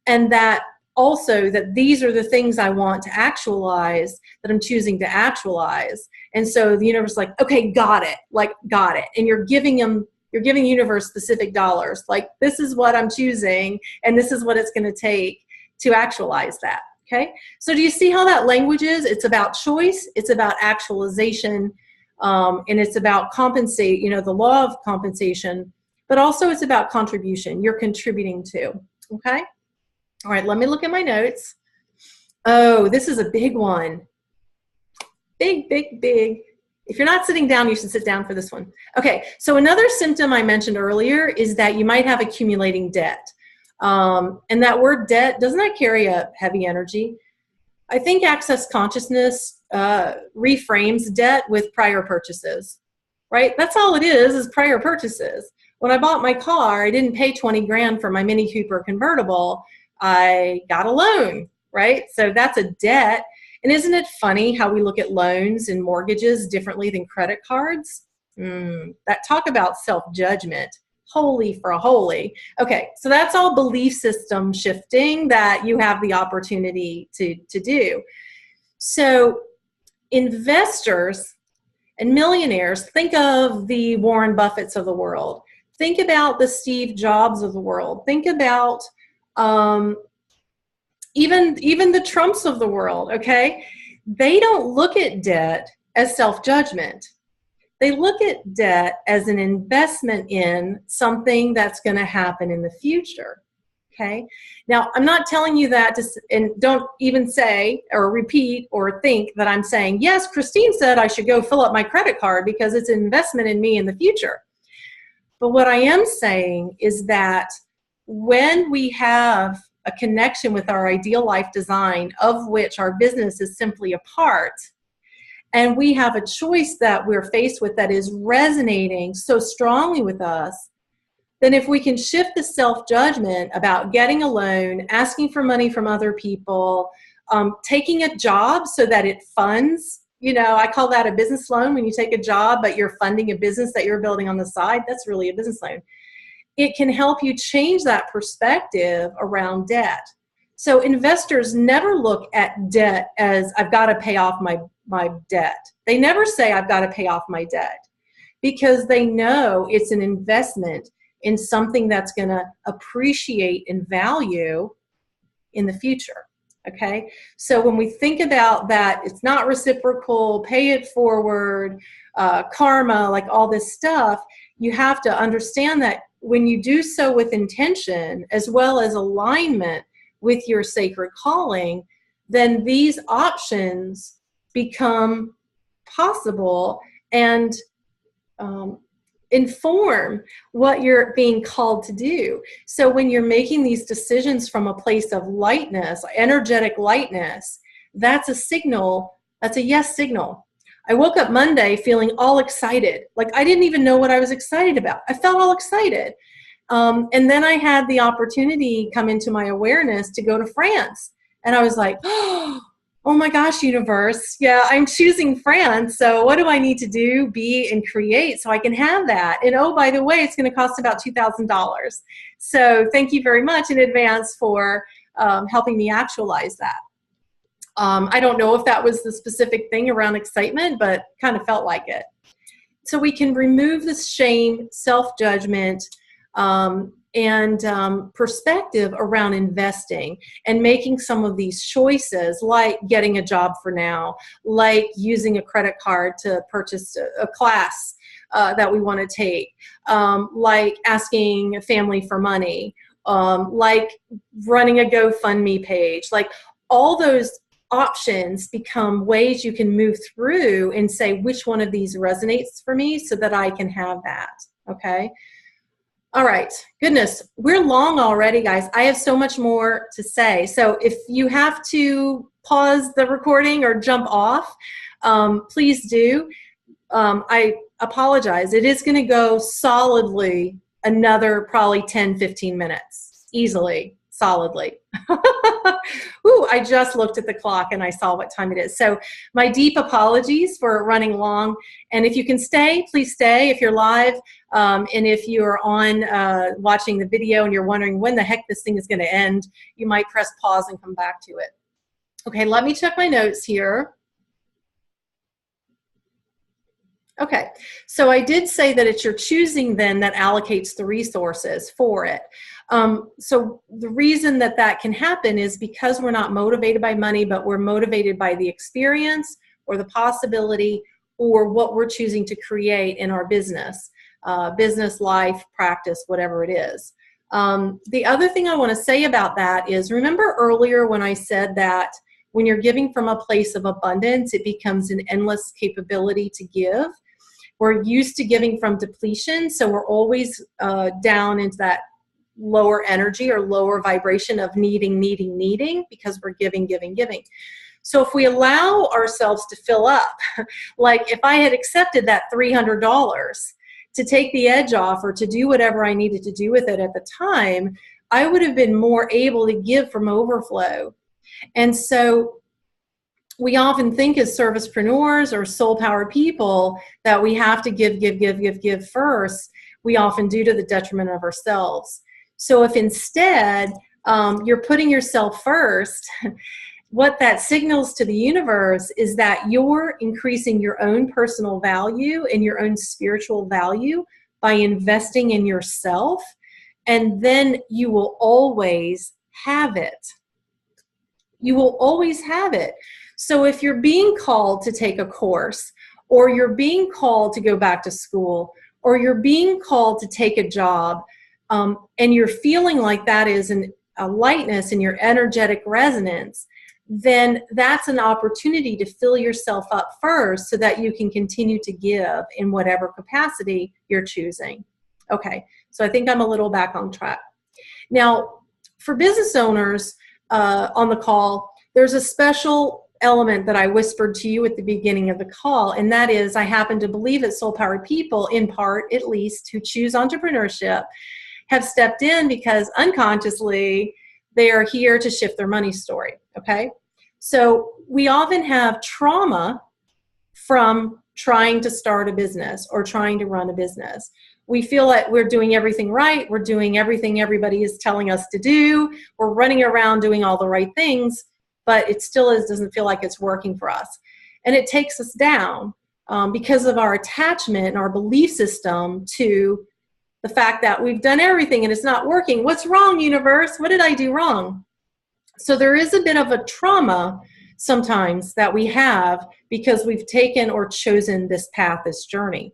S1: and that also that these are the things I want to actualize, that I'm choosing to actualize. And so the universe is like, okay, got it. Like, got it. And you're giving the universe specific dollars. Like, this is what I'm choosing, and this is what it's going to take to actualize that. Okay. So do you see how that language is? It's about choice. It's about actualization. And it's about compensate, the law of compensation, but also it's about contribution. You're contributing to. Okay. All right, let me look at my notes. Oh, this is a big one. Big, big, big. If you're not sitting down, you should sit down for this one. Okay, so another symptom I mentioned earlier is that you might have accumulating debt. And that word debt, doesn't that carry a heavy energy? I think Access Consciousness reframes debt with prior purchases, right? That's all it is prior purchases. When I bought my car, I didn't pay 20 grand for my Mini Cooper convertible. I got a loan, right? So that's a debt. And isn't it funny how we look at loans and mortgages differently than credit cards? That talk about self-judgment. Holy for a holy. Okay, so that's all belief system shifting that you have the opportunity to do. So investors and millionaires, think of the Warren Buffetts of the world. Think about the Steve Jobs of the world. Think about even the Trumps of the world, okay? They don't look at debt as self-judgment. They look at debt as an investment in something that's going to happen in the future, okay? Now, I'm not telling you that, and don't even say or repeat or think that I'm saying, yes, Christine said I should go fill up my credit card because it's an investment in me in the future. But what I am saying is that when we have a connection with our ideal life design, of which our business is simply a part, and we have a choice that we're faced with that is resonating so strongly with us, then if we can shift the self-judgment about getting a loan, asking for money from other people, taking a job so that it funds, I call that a business loan. When you take a job, but you're funding a business that you're building on the side, that's really a business loan. It can help you change that perspective around debt. So investors never look at debt as I've got to pay off my debt. They never say I've got to pay off my debt because they know it's an investment in something that's going to appreciate in value in the future. Okay, so when we think about that, it's not reciprocal, pay it forward, karma, like all this stuff, you have to understand that when you do so with intention as well as alignment with your sacred calling, then these options become possible and inform what you're being called to do. So when you're making these decisions from a place of lightness, energetic lightness, that's a signal, that's a yes signal. I woke up Monday feeling all excited. Like I didn't even know what I was excited about. I felt all excited. And then I had the opportunity come into my awareness to go to France. And I was like, oh my gosh, universe. Yeah, I'm choosing France. So what do I need to do, be, and create so I can have that? And oh, by the way, it's going to cost about $2,000. So thank you very much in advance for helping me actualize that. I don't know if that was the specific thing around excitement, but kind of felt like it. So we can remove the shame, self-judgment, and perspective around investing and making some of these choices, like getting a job for now, like using a credit card to purchase a class that we want to take, like asking a family for money, like running a GoFundMe page, like all those options become ways you can move through and say which one of these resonates for me so that I can have that. Okay. All right. Goodness, we're long already, guys. I have so much more to say. So if you have to pause the recording or jump off, please do. I apologize. It is going to go solidly another probably 10, 15 minutes easily. solidly. Ooh, I just looked at the clock and I saw what time it is. So my deep apologies for running long. And if you can stay, please stay if you're live. And if you're on watching the video and you're wondering when the heck this thing is going to end, you might press pause and come back to it. Okay, let me check my notes here. Okay, so I did say that it's your choosing then that allocates the resources for it. So the reason that that can happen is because we're not motivated by money, but we're motivated by the experience or the possibility or what we're choosing to create in our business, life, practice, whatever it is. The other thing I want to say about that is, remember earlier when I said that when you're giving from a place of abundance, it becomes an endless capability to give. We're used to giving from depletion, so we're always down into that lower energy or lower vibration of needing because we're giving. So if we allow ourselves to fill up, like if I had accepted that $300 to take the edge off or to do whatever I needed to do with it at the time, I would have been more able to give from overflow. And so we often think as servicepreneurs or soul-powered people that we have to give first. We often do to the detriment of ourselves. So if instead you're putting yourself first, what that signals to the universe is that you're increasing your own personal value and your own spiritual value by investing in yourself, and then you will always have it. You will always have it. So if you're being called to take a course, or you're being called to go back to school, or you're being called to take a job, and you're feeling like that is a lightness in your energetic resonance, then that's an opportunity to fill yourself up first so that you can continue to give in whatever capacity you're choosing. Okay, so I think I'm a little back on track. Now, for business owners on the call, there's a special element that I whispered to you at the beginning of the call, and that is I happen to believe that soul-powered people, in part at least, who choose entrepreneurship, have stepped in because unconsciously they are here to shift their money story, okay? So we often have trauma from trying to start a business or trying to run a business. We feel like we're doing everything right, we're doing everything everybody is telling us to do, we're running around doing all the right things, but it still doesn't feel like it's working for us. And it takes us down because of our attachment and our belief system to the fact that we've done everything and it's not working. What's wrong, universe? What did I do wrong? So there is a bit of a trauma sometimes that we have because we've taken or chosen this path, this journey.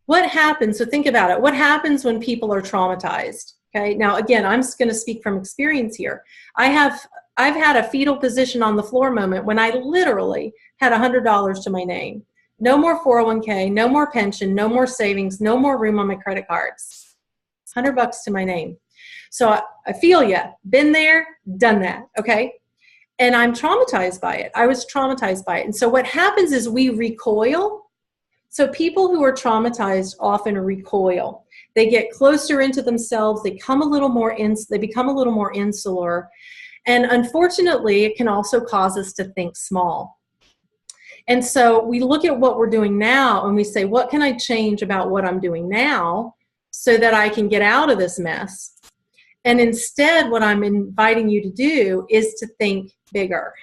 S1: What happens? So think about it. What happens when people are traumatized? Okay. Now, again, I'm just going to speak from experience here. I've had a fetal position on the floor moment when I literally had $100 to my name. No more 401k, no more pension, no more savings, no more room on my credit cards. $100 to my name. So I feel ya. Been there, done that. Okay. And I'm traumatized by it. I was traumatized by it. And so what happens is we recoil. So people who are traumatized often recoil. They get closer into themselves. They become a little more insular. And unfortunately, it can also cause us to think small. And so we look at what we're doing now and we say, what can I change about what I'm doing now so that I can get out of this mess? And instead, what I'm inviting you to do is to think bigger,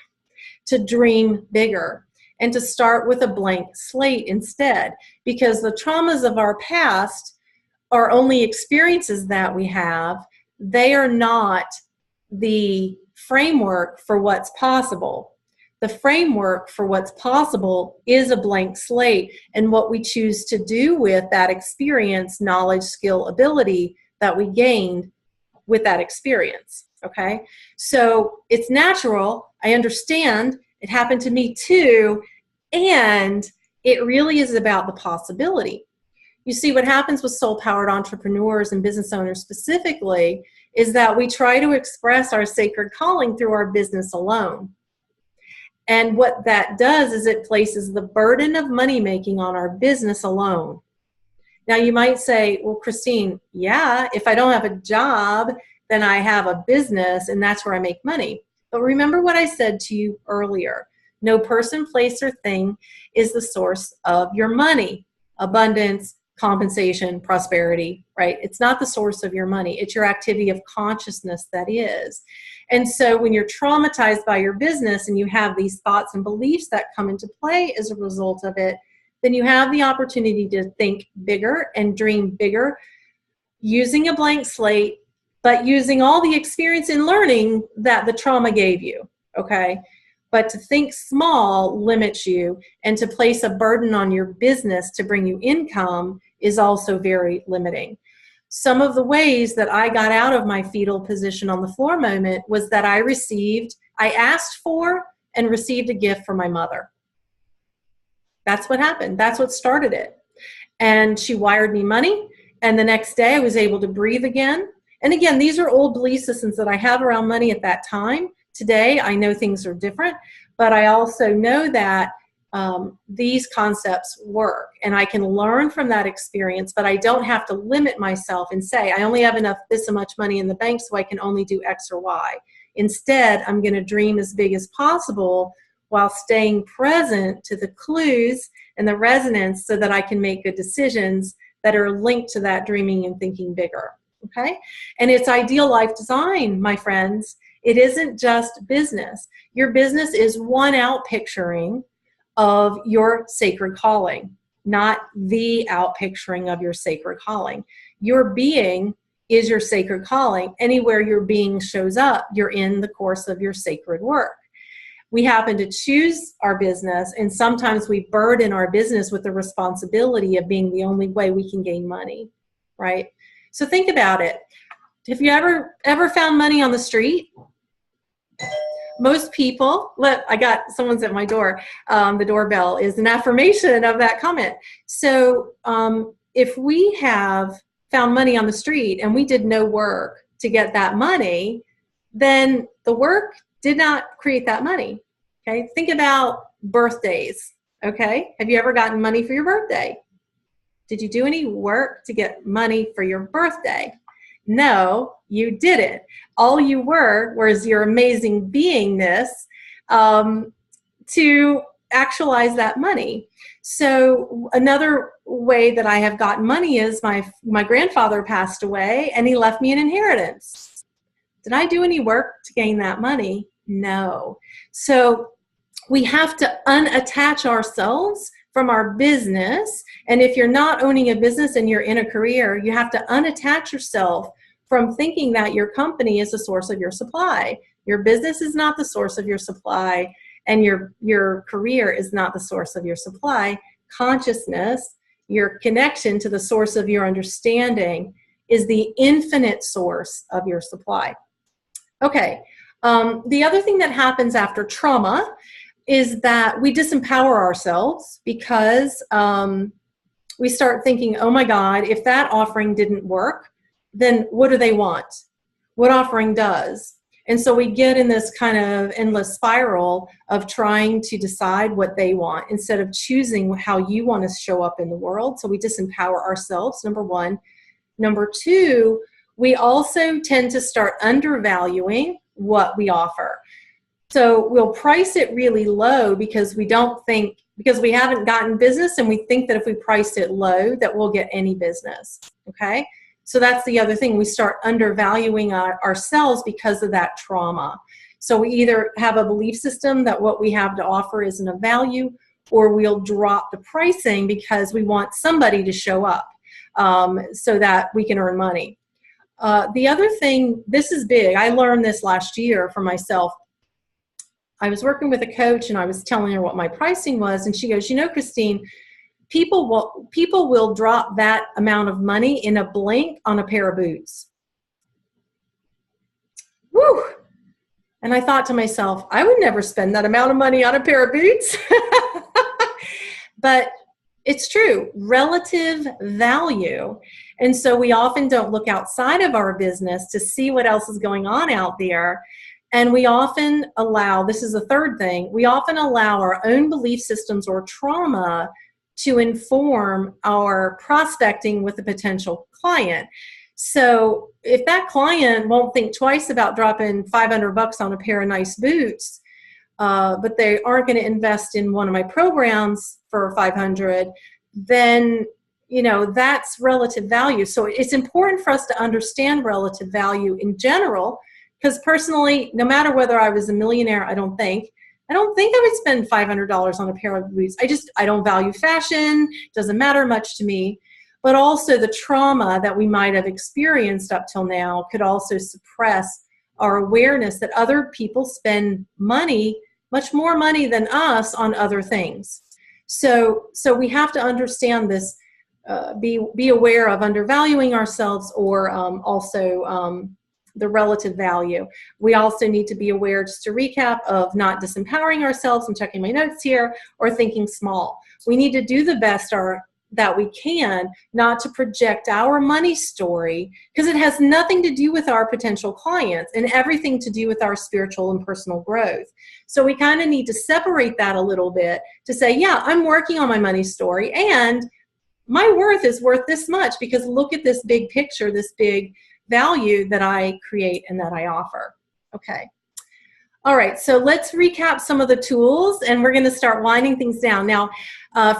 S1: to dream bigger, and to start with a blank slate instead, because the traumas of our past are only experiences that we have. They are not the framework for what's possible. The framework for what's possible is a blank slate and what we choose to do with that experience, knowledge, skill, ability that we gained with that experience, okay? So it's natural. I understand. It happened to me too. And it really is about the possibility. You see, what happens with soul-powered entrepreneurs and business owners specifically is that we try to express our sacred calling through our business alone. And what that does is it places the burden of money making on our business alone. Now you might say, well, Christine, yeah, if I don't have a job then I have a business and that's where I make money. But remember what I said to you earlier. No person, place, or thing is the source of your money, abundance, compensation, prosperity, right? It's not the source of your money. It's your activity of consciousness that is. And so when you're traumatized by your business and you have these thoughts and beliefs that come into play as a result of it, then you have the opportunity to think bigger and dream bigger using a blank slate, but using all the experience and learning that the trauma gave you, okay? But to think small limits you, and to place a burden on your business to bring you income is also very limiting. Some of the ways that I got out of my fetal position on the floor moment was that I asked for and received a gift from my mother. That's what happened. That's what started it. And she wired me money. And the next day I was able to breathe again. And again, these are old belief systems that I have around money at that time. Today, I know things are different, but I also know that these concepts work and I can learn from that experience, but I don't have to limit myself and say, I only have this much money in the bank, so I can only do X or Y. Instead, I'm going to dream as big as possible while staying present to the clues and the resonance so that I can make good decisions that are linked to that dreaming and thinking bigger. Okay? And it's ideal life design, my friends. It isn't just business. Your business is one out picturing of your sacred calling, not the out picturing of your sacred calling. Your being is your sacred calling. Anywhere your being shows up, you're in the course of your sacred work. We happen to choose our business, and sometimes we burden our business with the responsibility of being the only way we can gain money, right? So think about it. Have you ever found money on the street? Most people, I got someone's at my door. The doorbell is an affirmation of that comment. So if we have found money on the street and we did no work to get that money, then the work did not create that money. Okay, think about birthdays. Okay, have you ever gotten money for your birthday? Did you do any work to get money for your birthday? No, you didn't. All you were was your amazing beingness to actualize that money. So another way that I have gotten money is my grandfather passed away and he left me an inheritance. Did I do any work to gain that money? No. So we have to unattach ourselves from our business. And if you're not owning a business and you're in a career, you have to unattach yourself from thinking that your company is the source of your supply. Your business is not the source of your supply, and your career is not the source of your supply. Consciousness, your connection to the source of your understanding, is the infinite source of your supply. Okay, the other thing that happens after trauma is that we disempower ourselves because we start thinking, oh my God, if that offering didn't work, then what do they want? What offering does? And so we get in this kind of endless spiral of trying to decide what they want instead of choosing how you want to show up in the world. So we disempower ourselves, number one. Number two, we also tend to start undervaluing what we offer. So we'll price it really low because we haven't gotten business, and we think that if we priced it low that we'll get any business, okay? So that's the other thing. We start undervaluing ourselves because of that trauma. So we either have a belief system that what we have to offer isn't of value, or we'll drop the pricing because we want somebody to show up so that we can earn money. The other thing, this is big. I learned this last year for myself. I was working with a coach and I was telling her what my pricing was, and she goes, you know, Christine, people will drop that amount of money in a blink on a pair of boots. Woo! And I thought to myself, I would never spend that amount of money on a pair of boots. But it's true, relative value. And so we often don't look outside of our business to see what else is going on out there. And we often allow, this is the third thing, we often allow our own belief systems or trauma to inform our prospecting with a potential client. So if that client won't think twice about dropping $500 on a pair of nice boots, but they aren't going to invest in one of my programs for 500, then that's relative value. So it's important for us to understand relative value in general, because personally, no matter whether I was a millionaire, I don't think I would spend $500 on a pair of boots. I don't value fashion. Doesn't matter much to me. But also the trauma that we might have experienced up till now could also suppress our awareness that other people spend money, much more money than us, on other things. So we have to understand this, be aware of undervaluing ourselves, or also the relative value. We also need to be aware, just to recap, of not disempowering ourselves. I'm checking my notes here, or thinking small. We need to do the best that we can, not to project our money story, because it has nothing to do with our potential clients and everything to do with our spiritual and personal growth. So we kind of need to separate that a little bit to say, yeah, I'm working on my money story, and my worth is worth this much because look at this big picture, this big value that I create and that I offer. Okay. All right, so let's recap some of the tools, and we're going to start winding things down. Now,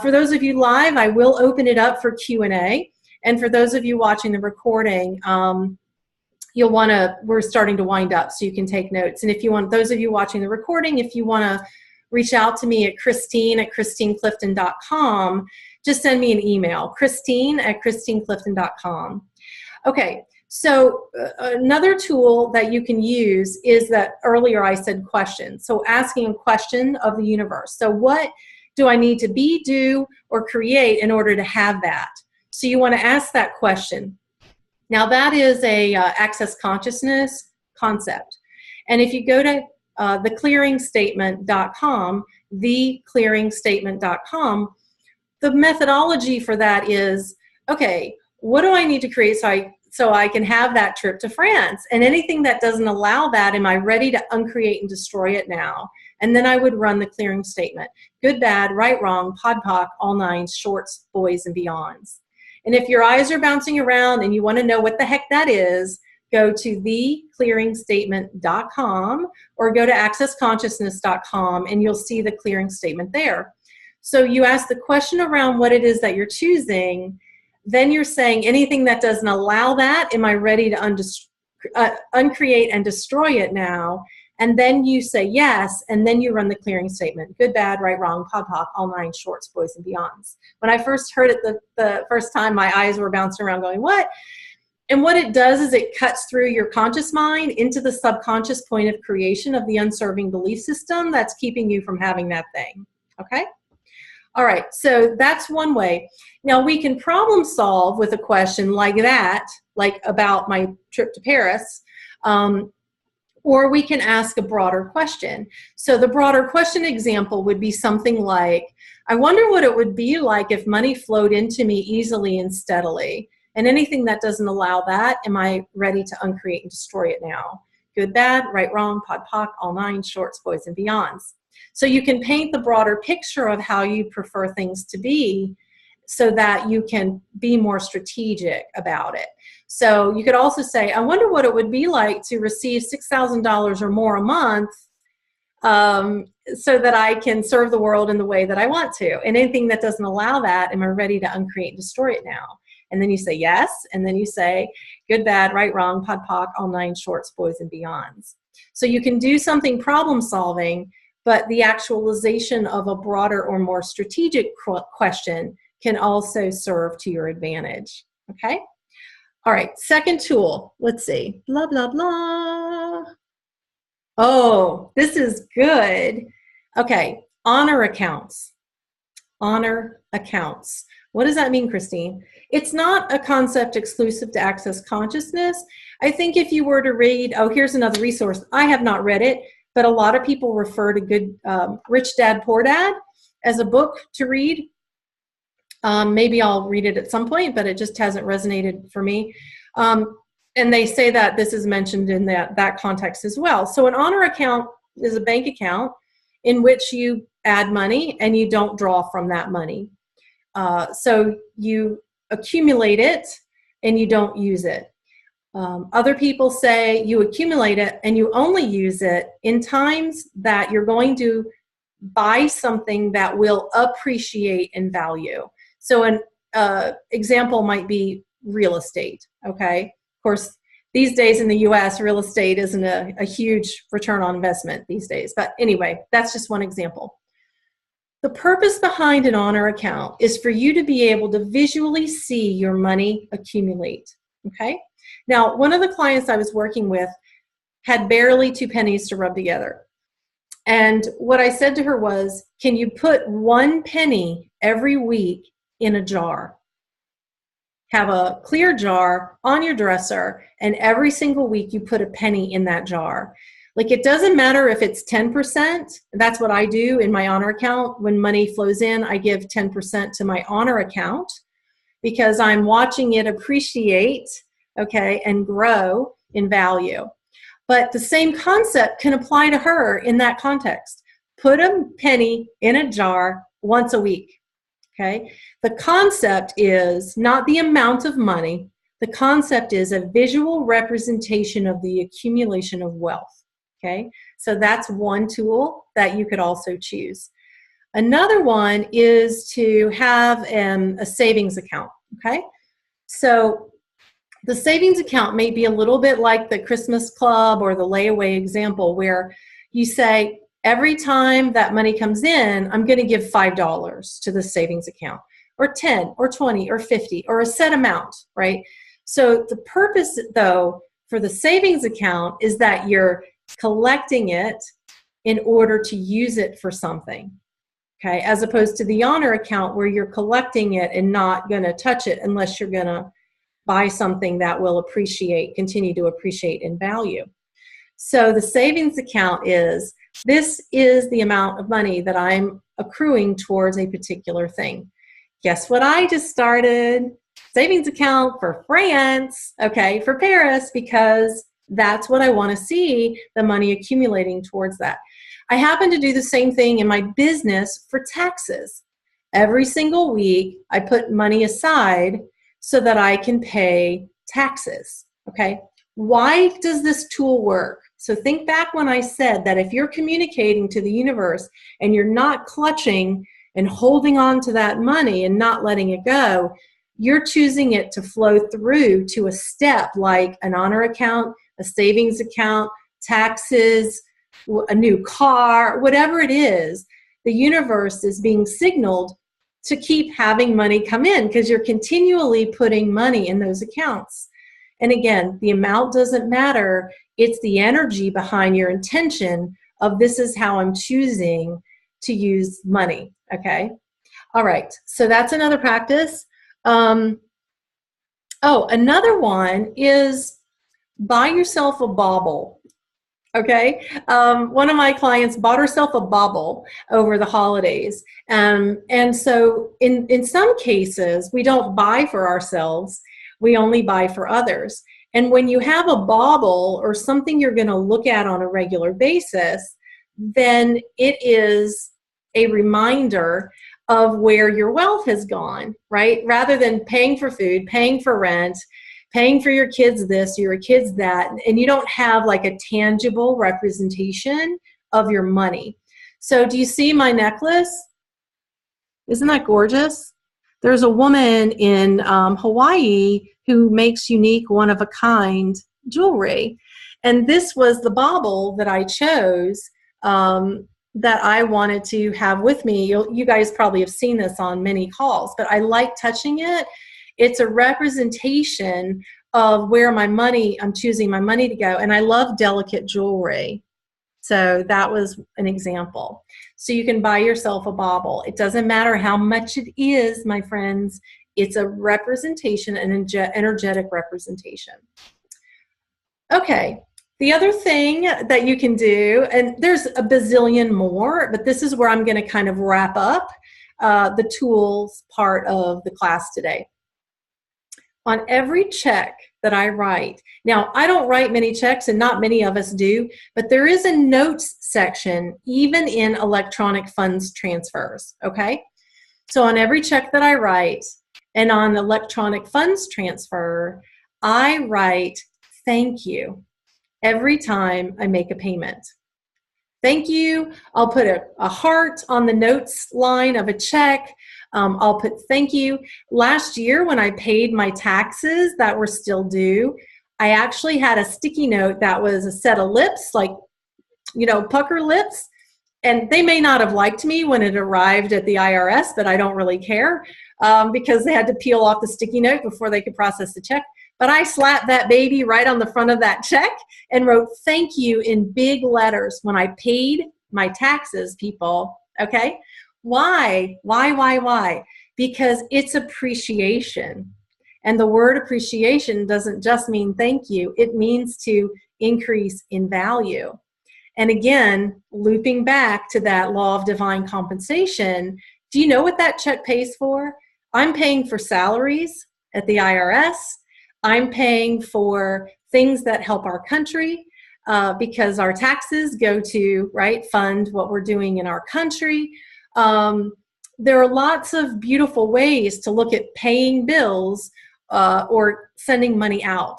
S1: for those of you live, I will open it up for Q&A. And for those of you watching the recording, we're starting to wind up, so you can take notes. And if you want, those of you watching the recording, if you want to reach out to me at Christine@ChristineClifton.com, just send me an email, Christine@ChristineClifton.com. Okay. So another tool that you can use is that earlier I said question. So asking a question of the universe. So what do I need to be, do, or create in order to have that? So you want to ask that question. Now that is a access consciousness concept. And if you go to theclearingstatement.com, theclearingstatement.com, the methodology for that is, okay, what do I need to create so I can have that trip to France? And anything that doesn't allow that, am I ready to uncreate and destroy it now? And then I would run the clearing statement. Good, bad, right, wrong, pod, poc, all nines, shorts, boys, and beyonds. And if your eyes are bouncing around and you want to know what the heck that is, go to theclearingstatement.com or go to accessconsciousness.com, and you'll see the clearing statement there. So you ask the question around what it is that you're choosing. Then you're saying, anything that doesn't allow that, am I ready to uncreate and destroy it now? And then you say yes, and then you run the clearing statement. Good, bad, right, wrong, pod, poc, all nine, shorts, boys, and beyonds. When I first heard it the first time, my eyes were bouncing around going, what? And what it does is it cuts through your conscious mind into the subconscious point of creation of the unserving belief system that's keeping you from having that thing. Okay? All right, so that's one way. Now we can problem solve with a question like that, like about my trip to Paris, or we can ask a broader question. So the broader question example would be something like, I wonder what it would be like if money flowed into me easily and steadily. And anything that doesn't allow that, am I ready to uncreate and destroy it now? Good, bad, right, wrong, pod, poc, all nine, shorts, boys, and beyonds. So you can paint the broader picture of how you prefer things to be so that you can be more strategic about it. So you could also say, I wonder what it would be like to receive $6,000 or more a month so that I can serve the world in the way that I want to. And anything that doesn't allow that, am I ready to uncreate and destroy it now? And then you say yes, and then you say good, bad, right, wrong, pod, poc, all nine, shorts, boys, and beyonds. So you can do something problem solving, but the actualization of a broader or more strategic question can also serve to your advantage. Okay? All right, second tool. Let's see. Blah, blah, blah. Oh, this is good. Okay, honor accounts. Honor accounts. What does that mean, Christine? It's not a concept exclusive to Access Consciousness. I think if you were to read, oh, here's another resource. I have not read it, but a lot of people refer to Good Rich Dad, Poor Dad as a book to read. Maybe I'll read it at some point, but it just hasn't resonated for me. And they say that this is mentioned in that context as well. So an honor account is a bank account in which you add money and you don't draw from that money. So you accumulate it and you don't use it. Other people say you accumulate it and you only use it in times that you're going to buy something that will appreciate in value. So an example might be real estate, okay? Of course, these days in the US, real estate isn't a huge return on investment these days. But anyway, that's just one example. The purpose behind an honor account is for you to be able to visually see your money accumulate, okay? Now, one of the clients I was working with had barely 2 pennies to rub together. And what I said to her was, can you put 1 penny every week in a jar? Have a clear jar on your dresser, and every single week you put a penny in that jar. Like, it doesn't matter if it's 10%. That's what I do in my honor account. When money flows in, I give 10% to my honor account because I'm watching it appreciate, okay, and grow in value. But the same concept can apply to her in that context. Put a penny in a jar once a week, okay? The concept is not the amount of money. The concept is a visual representation of the accumulation of wealth, okay? So that's one tool that you could also choose. Another one is to have a savings account, okay? So the savings account may be a little bit like the Christmas Club or the layaway example, where you say, every time that money comes in, I'm going to give $5 to the savings account, or 10, or 20, or 50, or a set amount, right? So the purpose, though, for the savings account is that you're collecting it in order to use it for something, okay? As opposed to the honor account, where you're collecting it and not going to touch it unless you're going to buy something that will continue to appreciate in value. So the savings account this is the amount of money that I'm accruing towards a particular thing. Guess what I just started? Savings account for France, okay, for Paris, because that's what I want to see, the money accumulating towards that. I happen to do the same thing in my business for taxes. Every single week, I put money aside so that I can pay taxes, okay? Why does this tool work? So think back when I said that if you're communicating to the universe and you're not clutching and holding on to that money and not letting it go, you're choosing it to flow through to a step like an honor account, a savings account, taxes, a new car, whatever it is. The universe is being signaled to keep having money come in because you're continually putting money in those accounts. And again, the amount doesn't matter. It's the energy behind your intention of, this is how I'm choosing to use money, okay? All right, so that's another practice. Another one is buy yourself a bauble. Okay, one of my clients bought herself a bauble over the holidays, and so in some cases we don't buy for ourselves, we only buy for others. And when you have a bauble or something you're going to look at on a regular basis, then it is a reminder of where your wealth has gone, right? Rather than paying for food, paying for rent, paying for your kids this, your kids that, and you don't have like a tangible representation of your money. So do you see my necklace? Isn't that gorgeous? There's a woman in Hawaii who makes unique, one-of-a-kind jewelry. And this was the bauble that I chose that I wanted to have with me. You guys probably have seen this on many calls, but I like touching it. It's a representation of where I'm choosing my money to go. And I love delicate jewelry. So that was an example. So you can buy yourself a bauble. It doesn't matter how much it is, my friends. It's a representation, an energetic representation. Okay. The other thing that you can do, and there's a bazillion more, but this is where I'm going to kind of wrap up the tools part of the class today. On every check that I write, now I don't write many checks and not many of us do, but there is a notes section even in electronic funds transfers, okay? So on every check that I write and on electronic funds transfer, I write thank you every time I make a payment. Thank you. I'll put a heart on the notes line of a check. I'll put thank you. Last year when I paid my taxes that were still due, I actually had a sticky note that was a set of lips, like, pucker lips. And they may not have liked me when it arrived at the IRS, but I don't really care because they had to peel off the sticky note before they could process the check. But I slapped that baby right on the front of that check and wrote thank you in big letters when I paid my taxes, people. Okay? Why? Why? Because it's appreciation. And the word appreciation doesn't just mean thank you. It means to increase in value. And again, looping back to that law of divine compensation, do you know what that check pays for? I'm paying for salaries at the IRS. I'm paying for things that help our country because our taxes go to, fund what we're doing in our country. There are lots of beautiful ways to look at paying bills or sending money out.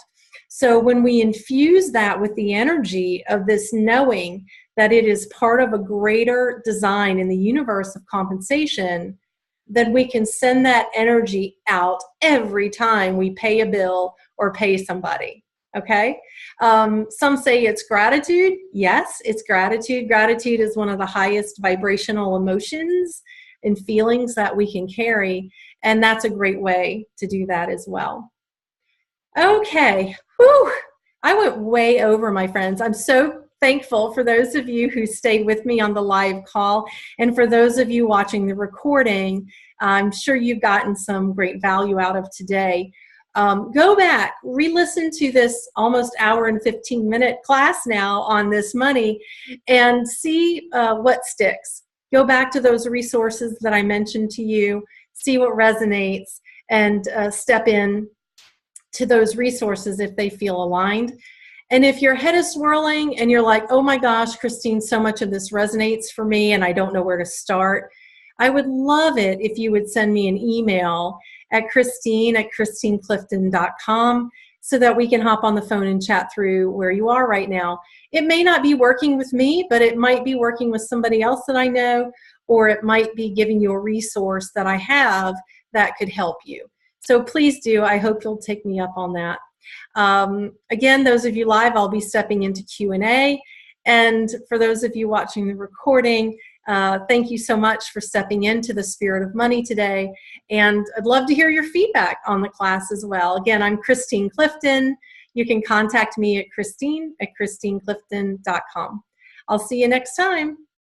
S1: So when we infuse that with the energy of this knowing that it is part of a greater design in the universe of compensation, then we can send that energy out every time we pay a bill or pay somebody. Okay? Some say it's gratitude. Yes, it's gratitude. Gratitude is one of the highest vibrational emotions and feelings that we can carry. And that's a great way to do that as well. Okay. Whew. I went way over, my friends. I'm so thankful for those of you who stayed with me on the live call. And for those of you watching the recording, I'm sure you've gotten some great value out of today. Go back, re-listen to this almost hour and 15-minute class now on this money and see what sticks. Go back to those resources that I mentioned to you, see what resonates, and step in to those resources if they feel aligned. And if your head is swirling and you're like, oh my gosh, Christine, so much of this resonates for me and I don't know where to start, I would love it if you would send me an email at Christine@ChristineClifton.com so that we can hop on the phone and chat through where you are right now. It may not be working with me, but it might be working with somebody else that I know, or it might be giving you a resource that I have that could help you. So please do. I hope you'll take me up on that. Again, those of you live, I'll be stepping into Q&A. And for those of you watching the recording, thank you so much for stepping into the Spirit of Money today. And I'd love to hear your feedback on the class as well. Again, I'm Christine Clifton. You can contact me at Christine@ChristineClifton.com. I'll see you next time.